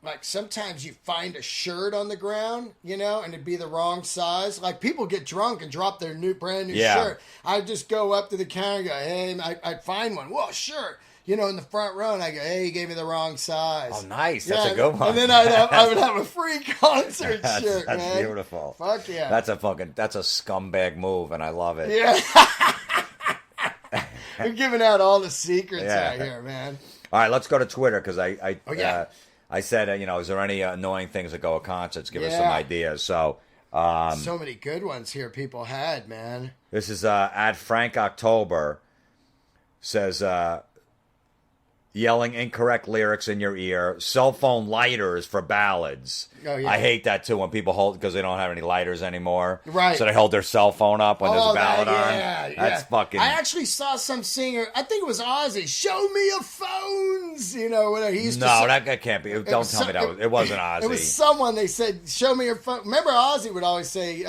like sometimes you find a shirt on the ground, and it'd be the wrong size. Like people get drunk and drop their brand new shirt. I'd just go up to the counter and go, hey, I'd find one. Whoa, shirt. In the front row, and I go, hey, you gave me the wrong size. Oh, nice. That's a good one. And then I would have a free concert shirt, man. That's beautiful. Fuck yeah. That's a scumbag move, and I love it. Yeah. You're giving out all the secrets out here, man. All right, let's go to Twitter, because I said, is there any annoying things that go at concerts? Give us some ideas. So so many good ones here people had, man. This is at Frank October, says, yelling incorrect lyrics in your ear, cell phone lighters for ballads. Oh, yeah. I hate that too when people hold, because they don't have any lighters anymore. Right. So they hold their cell phone up when there's a ballad on. That's fucking. I actually saw some singer, I think it was Ozzy, show me your phones. Whatever he used to say. No, that can't be. Don't tell me that. It wasn't Ozzy. It was someone, they said, show me your phone. Remember Ozzy would always say,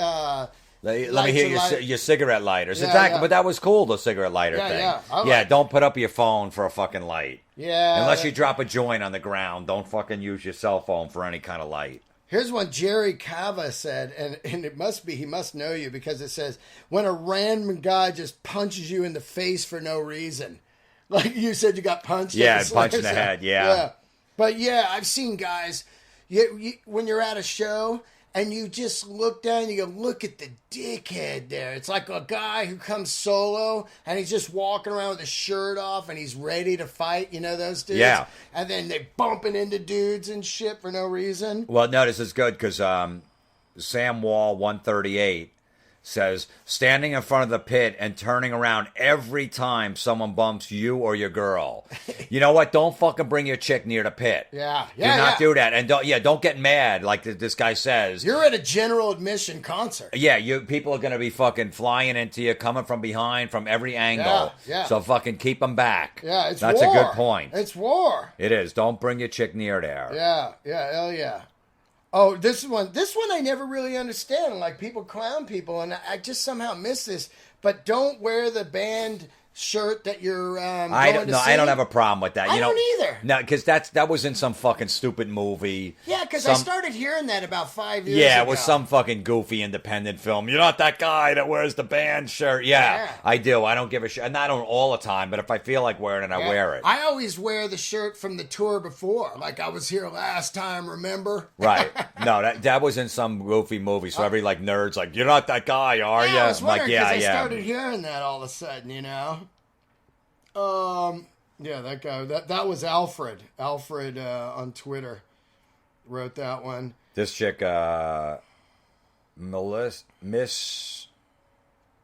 let me hear your cigarette lighters. Exactly, but that was cool, the cigarette lighter thing. Yeah, don't put up your phone for a fucking light. Yeah. Unless you drop a joint on the ground, don't fucking use your cell phone for any kind of light. Here's one Jerry Cava said, and it must be, he must know you, because it says, when a random guy just punches you in the face for no reason. Like you said, you got punched. Yeah, punched in the head, yeah. But yeah, I've seen guys, when you're at a show, and you just look down, you go, look at the dickhead there. It's like a guy who comes solo, and he's just walking around with his shirt off, and he's ready to fight. You know those dudes? Yeah. And then they bumping into dudes and shit for no reason. Well, no, this is good, because Sam Wall 138 says, standing in front of the pit and turning around every time someone bumps you or your girl. You know what? Don't fucking bring your chick near the pit. Do not do that. And don't get mad like this guy says. You're at a general admission concert. Yeah, people are going to be fucking flying into you, coming from behind, from every angle. Yeah. So fucking keep them back. Yeah, That's war. a good point. It's war. It is. Don't bring your chick near there. Yeah, hell yeah. Oh, this one I never really understand. Like, people clown people, and I just somehow miss this. But don't wear the band shirt that you're I going to see? I don't have a problem with that. I don't either. No, because that was in some fucking stupid movie. Yeah, because I started hearing that about 5 years ago. Yeah, it was some fucking goofy independent film. You're not that guy that wears the band shirt. Yeah, I do. I don't give a shit. And I don't all the time, but if I feel like wearing it, I wear it. I always wear the shirt from the tour before. Like, I was here last time, remember? Right. No, that was in some goofy movie. So every like nerd's like, you're not that guy, are you? I was wondering, like, I started hearing that all of a sudden, you know? Yeah, that guy. That was Alfred. Alfred on Twitter wrote that one. This chick, Miss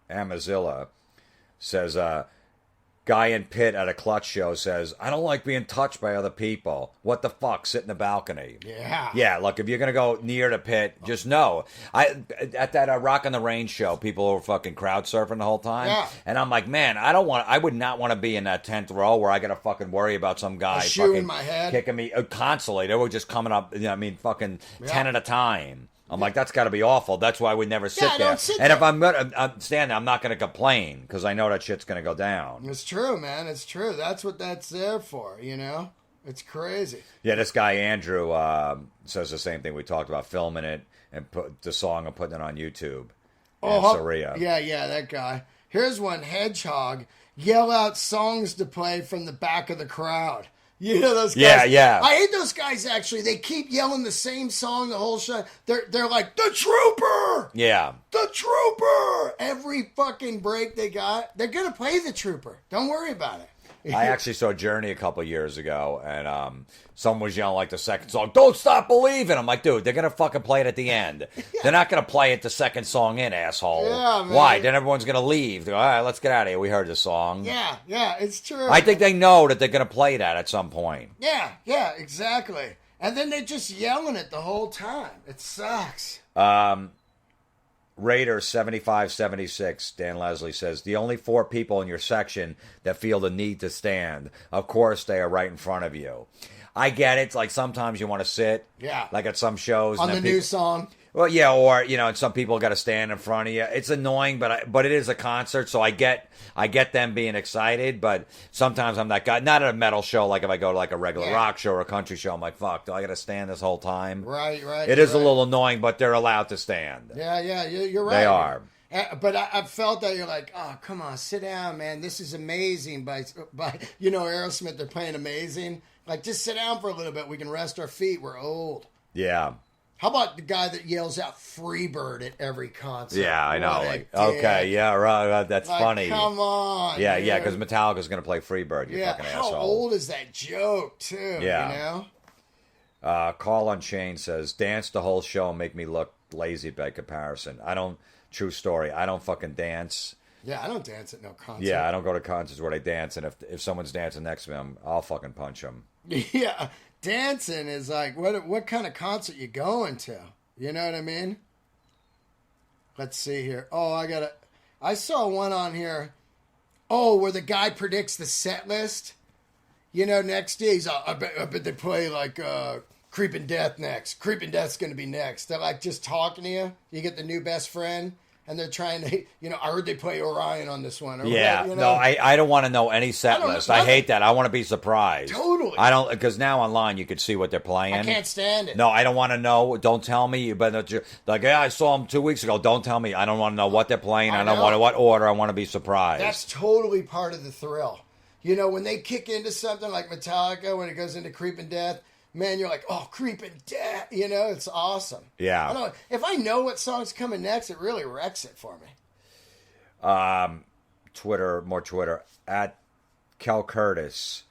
Amazilla, says, guy in pit at a Clutch show says, I don't like being touched by other people. What the fuck? Sit in the balcony. Yeah. Yeah, look, if you're going to go near the pit, just know. At that Rock on the Range show, people were fucking crowd surfing the whole time. Yeah. And I'm like, man, I would not want to be in that 10th row where I got to fucking worry about some guy a shoe fucking in my head. Kicking me constantly. They were just coming up, fucking 10 at a time. I'm like, that's got to be awful. That's why we never sit there. Don't sit and there. if I'm standing, I'm not going to complain because I know that shit's going to go down. It's true, man. It's true. That's what that's there for, you know? It's crazy. Yeah, this guy, Andrew, says the same thing. We talked about filming it and put the song and putting it on YouTube. Yeah, that guy. Here's one, Hedgehog. Yell out songs to play from the back of the crowd. You know those guys? Yeah. I hate those guys, actually. They keep yelling the same song the whole show. They're like, the Trooper! Yeah. The Trooper! Every fucking break they got, they're going to play the Trooper. Don't worry about it. I actually saw Journey a couple years ago, and someone was yelling like the second song, "Don't Stop Believing." I'm like, dude, they're gonna fucking play it at the end. They're not gonna play it the second song in, asshole. Yeah, man. Why? Then everyone's gonna leave. All right, let's get out of here. We heard the song. Yeah, it's true. I think they know that they're gonna play that at some point. Yeah, exactly. And then they're just yelling it the whole time. It sucks. Raider 7576, Dan Leslie says, the only 4 people in your section that feel the need to stand, of course, they are right in front of you. I get it. Like sometimes you want to sit. Yeah. Like at some shows. On the new song. Well, yeah, or and some people got to stand in front of you. It's annoying, but it is a concert, so I get them being excited. But sometimes I'm that guy. Not at a metal show, like if I go to like a regular rock show or a country show, I'm like, fuck, do I got to stand this whole time? Right. It is a little annoying, but they're allowed to stand. Yeah, you're right. They are. But I felt that you're like, oh, come on, sit down, man. This is amazing. By Aerosmith, they're playing Amazing. Like, just sit down for a little bit. We can rest our feet. We're old. Yeah. How about the guy that yells out Freebird at every concert? Yeah, I know. Like, okay, yeah, right. That's funny. Come on. Yeah, because Metallica's going to play Freebird, you fucking asshole. How old is that joke, too? Yeah. You know? Call on Shane says, dance the whole show and make me look lazy by comparison. True story, I don't fucking dance. Yeah, I don't dance at no concert. Yeah, I don't go to concerts where they dance, and if someone's dancing next to me, I'll fucking punch them. Yeah. Dancing is like, what kind of concert you going to? You know what I mean? Let's see here. Oh, I saw one on here. Oh, where the guy predicts the set list. You know, next day, I bet they play like Creeping Death next. Creeping Death's going to be next. They're like just talking to you. You get the new best friend. And they're trying to, I heard they play Orion on this one. Or yeah, whatever, no, I don't want to know any set list. I hate that. I want to be surprised. Totally. I don't, because now online you could see what they're playing. I can't stand it. No, I don't want to know. Don't tell me. But like, I saw them 2 weeks ago. Don't tell me. I don't want to know what they're playing. I don't want what order. I want to be surprised. That's totally part of the thrill. When they kick into something like Metallica, when it goes into Creeping Death, man, you're like, oh, Creeping Death. It's awesome. Yeah. If I know what song's coming next, it really wrecks it for me. Twitter, at Kel Curtis,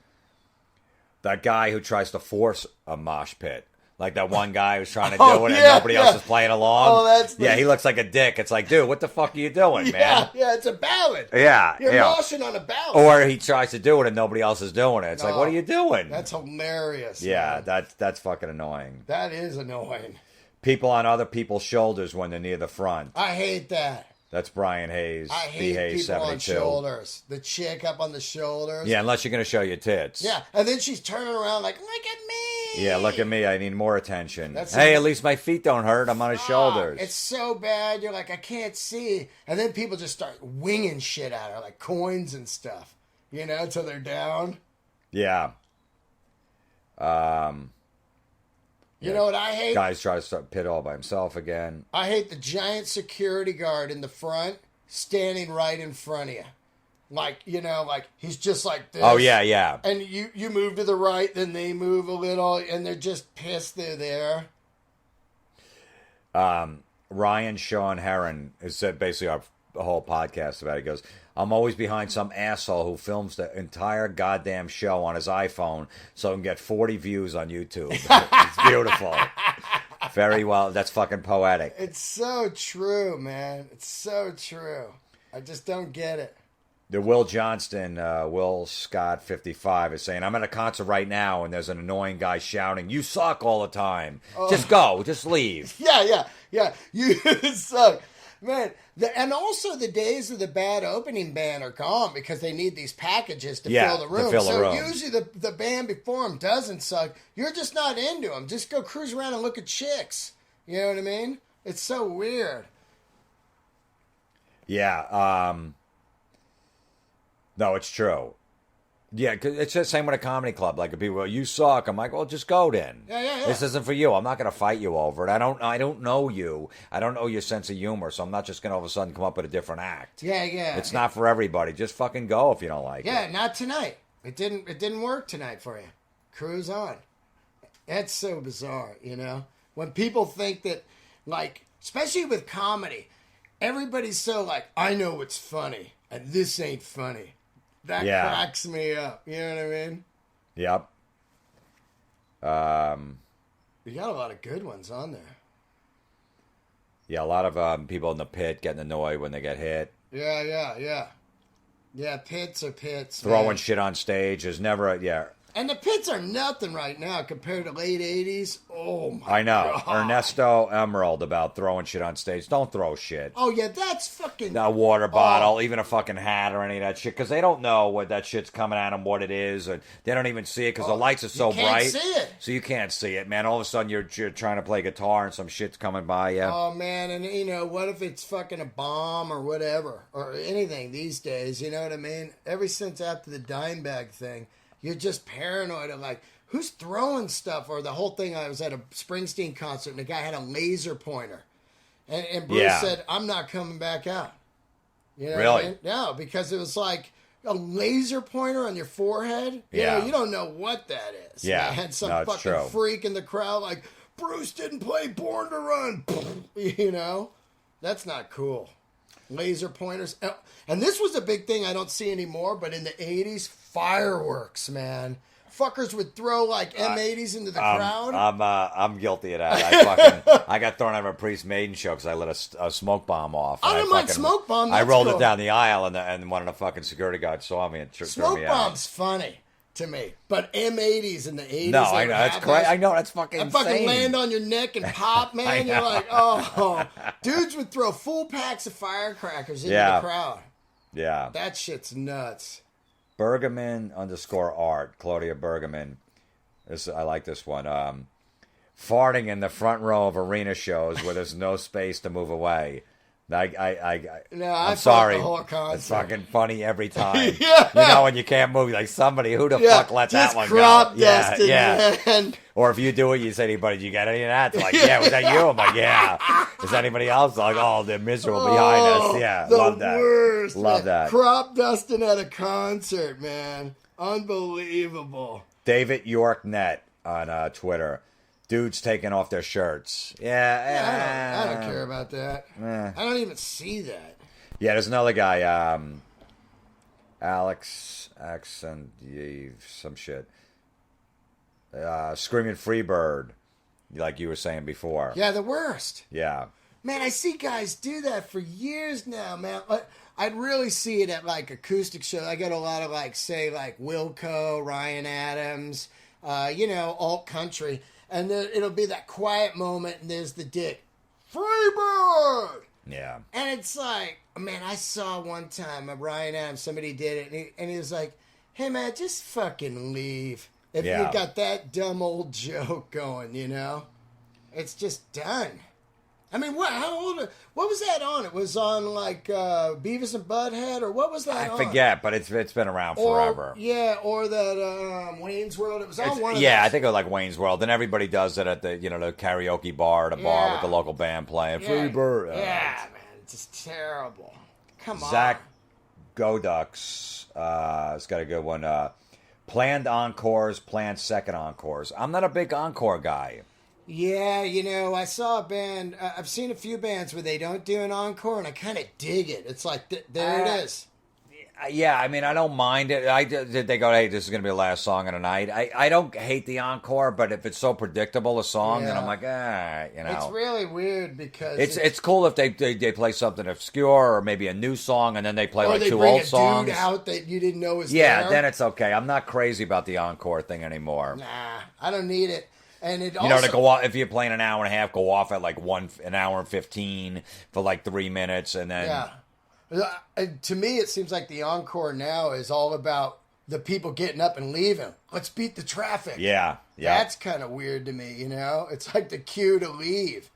that guy who tries to force a mosh pit. Like that one guy who's trying to do it and nobody else is playing along. Oh, that's he looks like a dick. It's like, dude, what the fuck are you doing, man? Yeah, it's a ballad. Yeah. You're moshing on a ballad. Or he tries to do it and nobody else is doing it. It's like, what are you doing? That's hilarious. Yeah, man. that's fucking annoying. That is annoying. People on other people's shoulders when they're near the front. I hate that. That's Brian Hayes. I hate people 72. on shoulders. The chick up on the shoulders. Yeah, unless you're going to show your tits. Yeah, and then she's turning around like, look at me. Yeah, look at me. I need more attention. That's hey, it. at least my feet don't hurt. I'm on his shoulders. It's so bad. You're like, I can't see. And then people just start winging shit at her, like coins and stuff, you know, till they're down. Yeah. You know what I hate? Guys try to start pit all by himself again. I hate the giant security guard in the front standing right in front of you. Like, you know, like he's just like this. Oh, yeah, yeah. And you move to the right, then they move a little, and they're just pissed they're there. Ryan Sean Heron has said basically our whole podcast about it. He goes, I'm always behind some asshole who films the entire goddamn show on his iPhone so he can get 40 views on YouTube. It's beautiful. Very well. That's fucking poetic. It's so true, man. It's so true. I just don't get it. The Will Johnston, Will Scott 55 is saying, I'm at a concert right now and there's an annoying guy shouting, you suck all the time. Just go. Just leave. Yeah. You suck. Man, and also the days of the bad opening band are gone because they need these packages to fill the room. So usually the band before them doesn't suck. You're just not into them. Just go cruise around and look at chicks. You know what I mean? It's so weird. Yeah. No, it's true. Yeah, 'cause it's the same with a comedy club. Like, if people go, you suck. I'm like, well, just go then. Yeah. This isn't for you. I'm not going to fight you over it. I don't know you. I don't know your sense of humor, so I'm not just going to all of a sudden come up with a different act. Yeah. It's not for everybody. Just fucking go if you don't like it. Yeah, not tonight. It didn't work tonight for you. Cruise on. That's so bizarre, you know? When people think that, like, especially with comedy, everybody's so like, I know what's funny, and this ain't funny. That cracks me up. You know what I mean? Yep. You got a lot of good ones on there. Yeah, a lot of people in the pit getting annoyed when they get hit. Yeah. Yeah, pits are pits. Throwing man. shit on stage is never, And the pits are nothing right now compared to late 80s. Oh, my I know. God. Ernesto Emerald about throwing shit on stage. Don't throw shit. Oh, yeah, that's fucking... A water bottle, even a fucking hat or any of that shit, because they don't know what that shit's coming at them, what it is, or they don't even see it because the lights are so bright. You can't see it. So you can't see it, man. All of a sudden you're trying to play guitar and some shit's coming by you. Oh, man, and, you know, what if it's fucking a bomb or whatever, or anything these days, you know what I mean? Ever since after the dime bag thing, you're just paranoid of, like, who's throwing stuff? Or the whole thing, I was at a Springsteen concert, and the guy had a laser pointer. And Bruce said, I'm not coming back out. You know Really? what I mean? No, because it was like a laser pointer on your forehead. You know, you don't know what that is. Yeah. I had some fucking freak in the crowd like, Bruce didn't play Born to Run. You know? That's not cool. Laser pointers. And this was a big thing I don't see anymore, but in the 80s, fireworks, man. Fuckers would throw like M80s into the crowd. I'm guilty of that. I got thrown out of a Priest Maiden show because I let a smoke bomb off. I didn't mind smoke bomb. I rolled it down the aisle, and one of the fucking security guards saw me and threw me out. Smoke bomb's funny to me, but M80s in the 80s. No, I know that's crazy. I know that's fucking insane. Fucking land on your neck and pop, man. You're like, oh, dudes would throw full packs of firecrackers into the crowd. Yeah, that shit's nuts. Bergaman _art, Claudia Bergaman. I like this one. Farting in the front row of arena shows where there's no space to move away. I'm sorry. The whole concert. It's fucking funny every time. Yeah. You know when you can't move, like somebody, who the fuck let that one go? Crop dusted, man. Or if you do it, you say to anybody, "You got any of that?" They're like, "Yeah, was that you?" I'm like, "Yeah." Is anybody else? Like, "Oh, they're miserable behind us." Yeah, love that. Worst, love man. that. Crop dusting at a concert, man. Unbelievable. David York Net on Twitter. Dudes taking off their shirts. Yeah, I don't care about that. I don't even see that. Yeah, there's another guy, Alex X and some shit. Screaming Freebird, like you were saying before. Yeah, the worst. Yeah. Man, I see guys do that for years now, man. I'd really see it at, like, acoustic shows. I get a lot of, like, say, like, Wilco, Ryan Adams, alt country. And then it'll be that quiet moment, and there's the dick. Freebird! Yeah. And it's like, man, I saw one time, Ryan Adams, somebody did it, and he was like, hey, man, just fucking leave. If you got that dumb old joke going, it's just done. I mean, what was that on? It was on like Beavis and Butthead, or what was that on? I forget, but it's been around forever. Or that Wayne's World. It was on one of those. Yeah, I think it was like Wayne's World, and everybody does it at the the karaoke bar, bar with the local band playing. Free bird. Yeah, man, it's just terrible. Come on. Zach Godux has got a good one. Planned encores, planned second encores. I'm not a big encore guy. Yeah, I saw a band. I've seen a few bands where they don't do an encore, and I kind of dig it. It's like, there it is. Yeah, I mean, I don't mind it. They go, hey, this is going to be the last song of the night. I don't hate the encore, but if it's so predictable, a song, then I'm like, It's really weird because... It's cool if they play something obscure or maybe a new song, and then they play like two old songs. Or they bring a dude out that you didn't know was there. Yeah, then it's okay. I'm not crazy about the encore thing anymore. Nah, I don't need it. And it also, to go off, if you're playing an hour and a half, go off at like an hour and 15 for like 3 minutes, and then... Yeah. To me, it seems like the encore now is all about the people getting up and leaving. Let's beat the traffic. Yeah. That's kind of weird to me, It's like the cue to leave,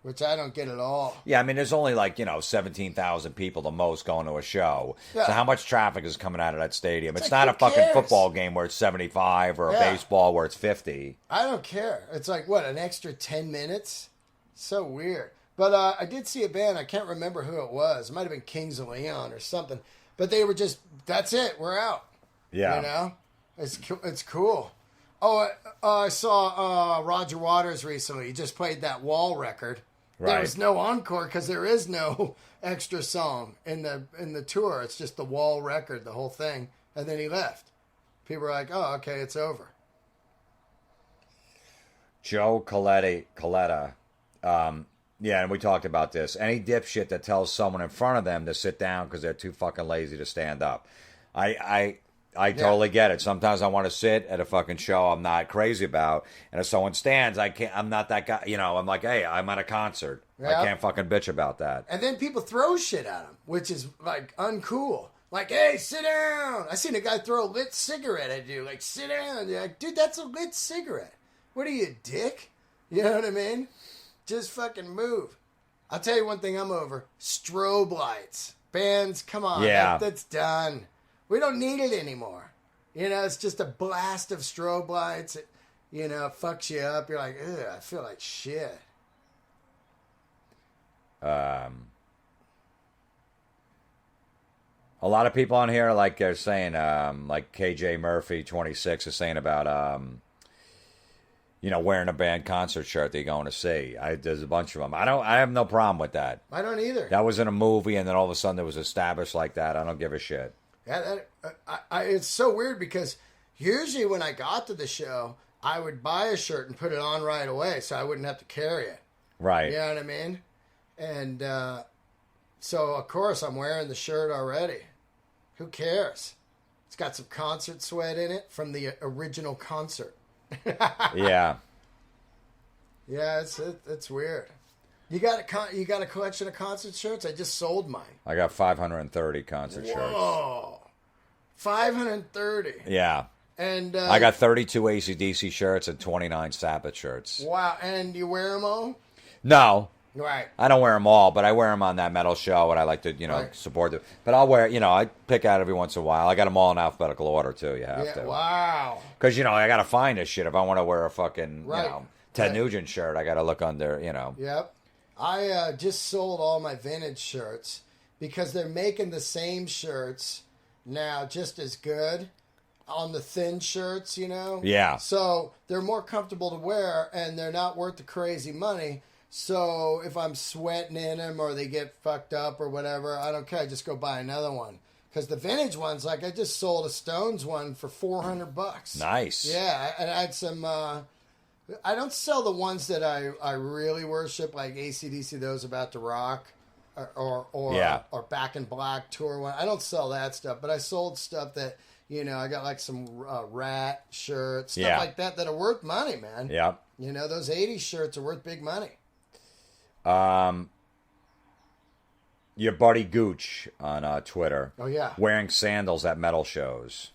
which I don't get at all. Yeah, I mean, there's only like, 17,000 people the most going to a show. Yeah. So how much traffic is coming out of that stadium? It's not a fucking football game where it's 75 or a baseball where it's 50. I don't care. It's like, what, an extra 10 minutes? So weird. But I did see a band. I can't remember who it was. It might have been Kings of Leon or something. But they were just, that's it. We're out. Yeah. It's cool. Oh, I saw Roger Waters recently. He just played that Wall record. Right. There was no encore because there is no extra song in the tour. It's just the Wall record, the whole thing. And then he left. People were like, oh, okay, it's over. Joe Coletta. Yeah, and we talked about this. Any dipshit that tells someone in front of them to sit down because they're too fucking lazy to stand up. I totally get it. Sometimes I want to sit at a fucking show I'm not crazy about, and if someone stands, I'm not that guy. I'm like, hey, I'm at a concert. Yep. I can't fucking bitch about that. And then people throw shit at them, which is like uncool. Like, hey, sit down. I seen a guy throw a lit cigarette at you. Like, sit down. You're like, dude, that's a lit cigarette. What are you, dick? You know what I mean? Just fucking move. I'll tell you one thing I'm over. Strobe lights. Bands, come on. Yeah. That's done. We don't need it anymore. It's just a blast of strobe lights. It fucks you up. You're like, ugh, I feel like shit. A lot of people on here, like they're saying, like KJ Murphy 26 is saying about, wearing a band concert shirt they're going to see. There's a bunch of them. I have no problem with that. I don't either. That was in a movie, and then all of a sudden it was established like that. I don't give a shit. Yeah, it's so weird because usually when I got to the show, I would buy a shirt and put it on right away so I wouldn't have to carry it. Right. You know what I mean? And so, of course, I'm wearing the shirt already. Who cares? It's got some concert sweat in it from the original concert. Yeah. Yeah, it's weird. You got a collection of concert shirts? I just sold mine. I got 530 concert shirts. Whoa. 530. Yeah. And I got 32 AC/DC shirts and 29 Sabbath shirts. Wow. And you wear them all? No. Right. I don't wear them all, but I wear them on that metal show, and I like to, right. support them. But I'll wear, I pick out every once in a while. I got them all in alphabetical order, too. You have to. Wow. Because, I got to find this shit. If I want to wear a fucking, right. Ted Nugent shirt, I got to look under, Yep. I just sold all my vintage shirts because they're making the same shirts now just as good on the thin shirts, Yeah. So they're more comfortable to wear, and they're not worth the crazy money. So if I'm sweating in them or they get fucked up or whatever, I don't care. I just go buy another one. Because the vintage ones, like I just sold a Stones one for $400. Nice. Yeah, and I had some... I don't sell the ones that I really worship, like AC/DC, Those About to Rock, or Back in Black tour one. I don't sell that stuff, but I sold stuff that, I got like some Rat shirts, stuff like that are worth money, man. Yeah. Those 80s shirts are worth big money. Your buddy Gooch on Twitter. Oh, yeah. Wearing sandals at metal shows.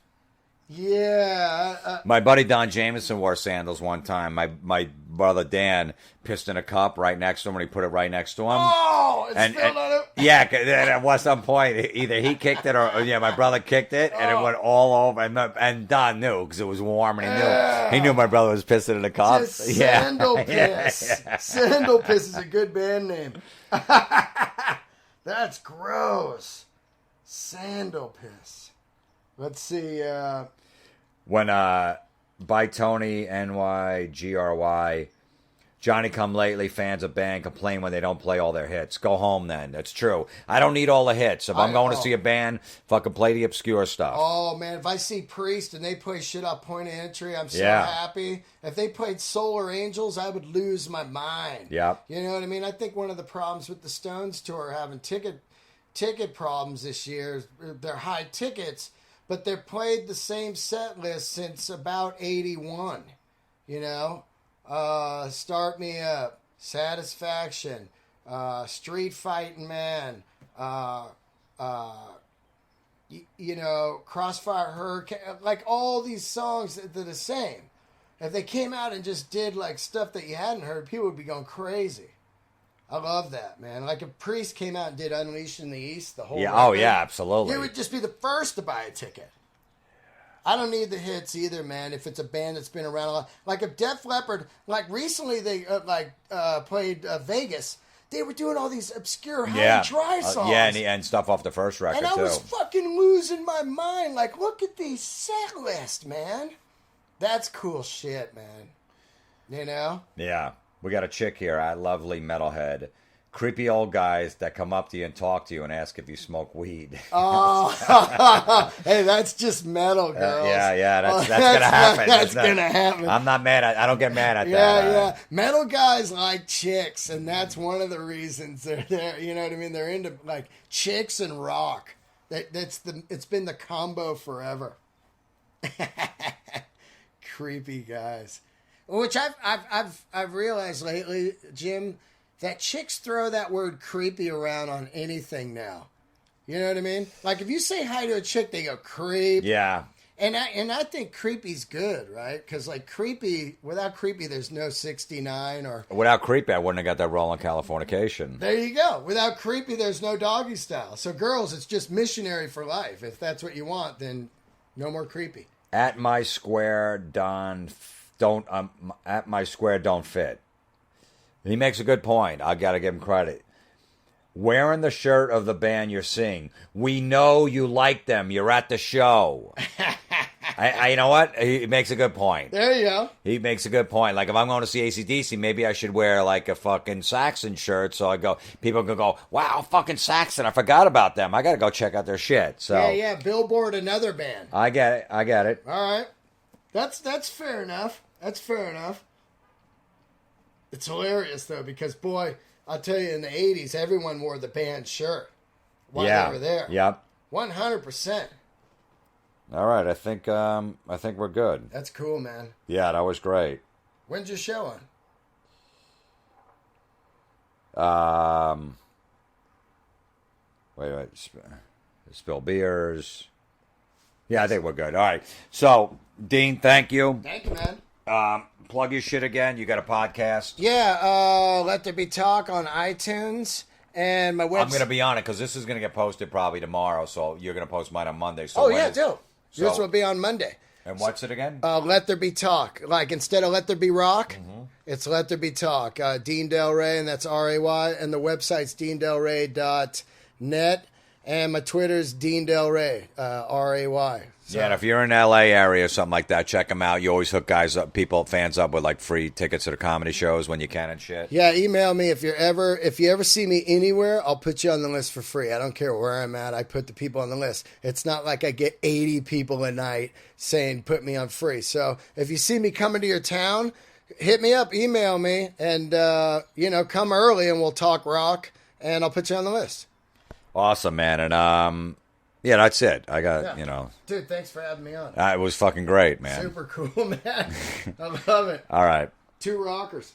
Yeah. My buddy Don Jameson wore sandals one time. My brother Dan pissed in a cup right next to him, and he put it right next to him. Oh, it spilled on him. Yeah, and at some point, either he kicked it or my brother kicked it, and it went all over. And Don knew because it was warm, and he knew my brother was pissing in a cup. Just Sandal Piss. Yeah. Sandal Piss is a good band name. That's gross. Sandal Piss. Let's see. When by Tony NYGRY, Johnny Come Lately fans of band complain when they don't play all their hits. Go home then. That's true. I don't need all the hits. If I'm going to see a band, fucking play the obscure stuff. Oh man, if I see Priest and they play shit off Point of Entry, I'm so happy. If they played Solar Angels, I would lose my mind. Yep. You know what I mean? I think one of the problems with the Stones tour having ticket problems this year is they're high tickets, but they've played the same set list since about 81. You know? Start Me Up, Satisfaction, Street Fighting Man, Crossfire Hurricane, like all these songs that are the same. If they came out and just did like stuff that you hadn't heard, people would be going crazy. I love that, man. Like if Priest came out and did Unleashed in the East, the whole record, oh yeah, absolutely. You would just be the first to buy a ticket. I don't need the hits either, man. If it's a band that's been around a lot, like if Def Leppard, like recently they played Vegas, they were doing all these obscure high and dry songs. And stuff off the first record and I was fucking losing my mind. Like, look at these set lists, man. That's cool shit, man. You know? Yeah, we got a chick here, a lovely metalhead. Creepy old guys that come up to you and talk to you and ask if you smoke weed. Oh, hey, that's just metal, girls. That's gonna happen. That's gonna happen. I'm not mad at. I don't get mad at that. Yeah. Metal guys like chicks, and that's one of the reasons they're there. You know what I mean? They're into like chicks and rock. It's been the combo forever. Creepy guys, which I've realized lately, Jim. That chicks throw that word creepy around on anything now. You know what I mean? Like if you say hi to a chick, they go creep. Yeah. And I think creepy's good, right? Because like without creepy, there's no 69 or. Without creepy, I wouldn't have got that Rolling Californication. There you go. Without creepy, there's no doggy style. So girls, it's just missionary for life. If that's what you want, then no more creepy. At my square don't fit. He makes a good point. I got to give him credit. Wearing the shirt of the band you're seeing. We know you like them. You're at the show. You know what? He makes a good point. There you go. He makes a good point. Like if I'm going to see AC/DC, maybe I should wear like a fucking Saxon shirt so people can go, wow, fucking Saxon. I forgot about them. I got to go check out their shit. So yeah. Billboard, another band. I get it. All right. That's fair enough. It's hilarious, though, because, boy, I'll tell you, in the 80s, everyone wore the band shirt while they were there. Yep. 100%. All right, I think we're good. That's cool, man. Yeah, that was great. When's your show on? Wait. Spill beers. Yeah, I think we're good. All right. So, Dean, thank you. Thank you, man. Plug your shit again. You got a podcast? Yeah, Let There Be Talk on iTunes. And my website. I'm going to be on it because this is going to get posted probably tomorrow. So you're going to post mine on Monday. So dope. Yours will be on Monday. And what's it again? Let There Be Talk. Like instead of Let There Be Rock, it's Let There Be Talk. Dean Delray, and that's R-A-Y. And the website's deandelray.net. And my Twitter's Dean Delray, R-A-Y. So. Yeah, and if you're in LA area or something like that, check them out. You always hook fans up with like free tickets to the comedy shows when you can and shit. Yeah, email me if you ever see me anywhere, I'll put you on the list for free. I don't care where I'm at. I put the people on the list. It's not like I get 80 people a night saying put me on free. So if you see me coming to your town, hit me up, email me, and come early and we'll talk rock, and I'll put you on the list. Awesome, man, and yeah, that's it. I got, Dude, thanks for having me on. It was fucking great, man. Super cool, man. I love it. All right. 2 rockers.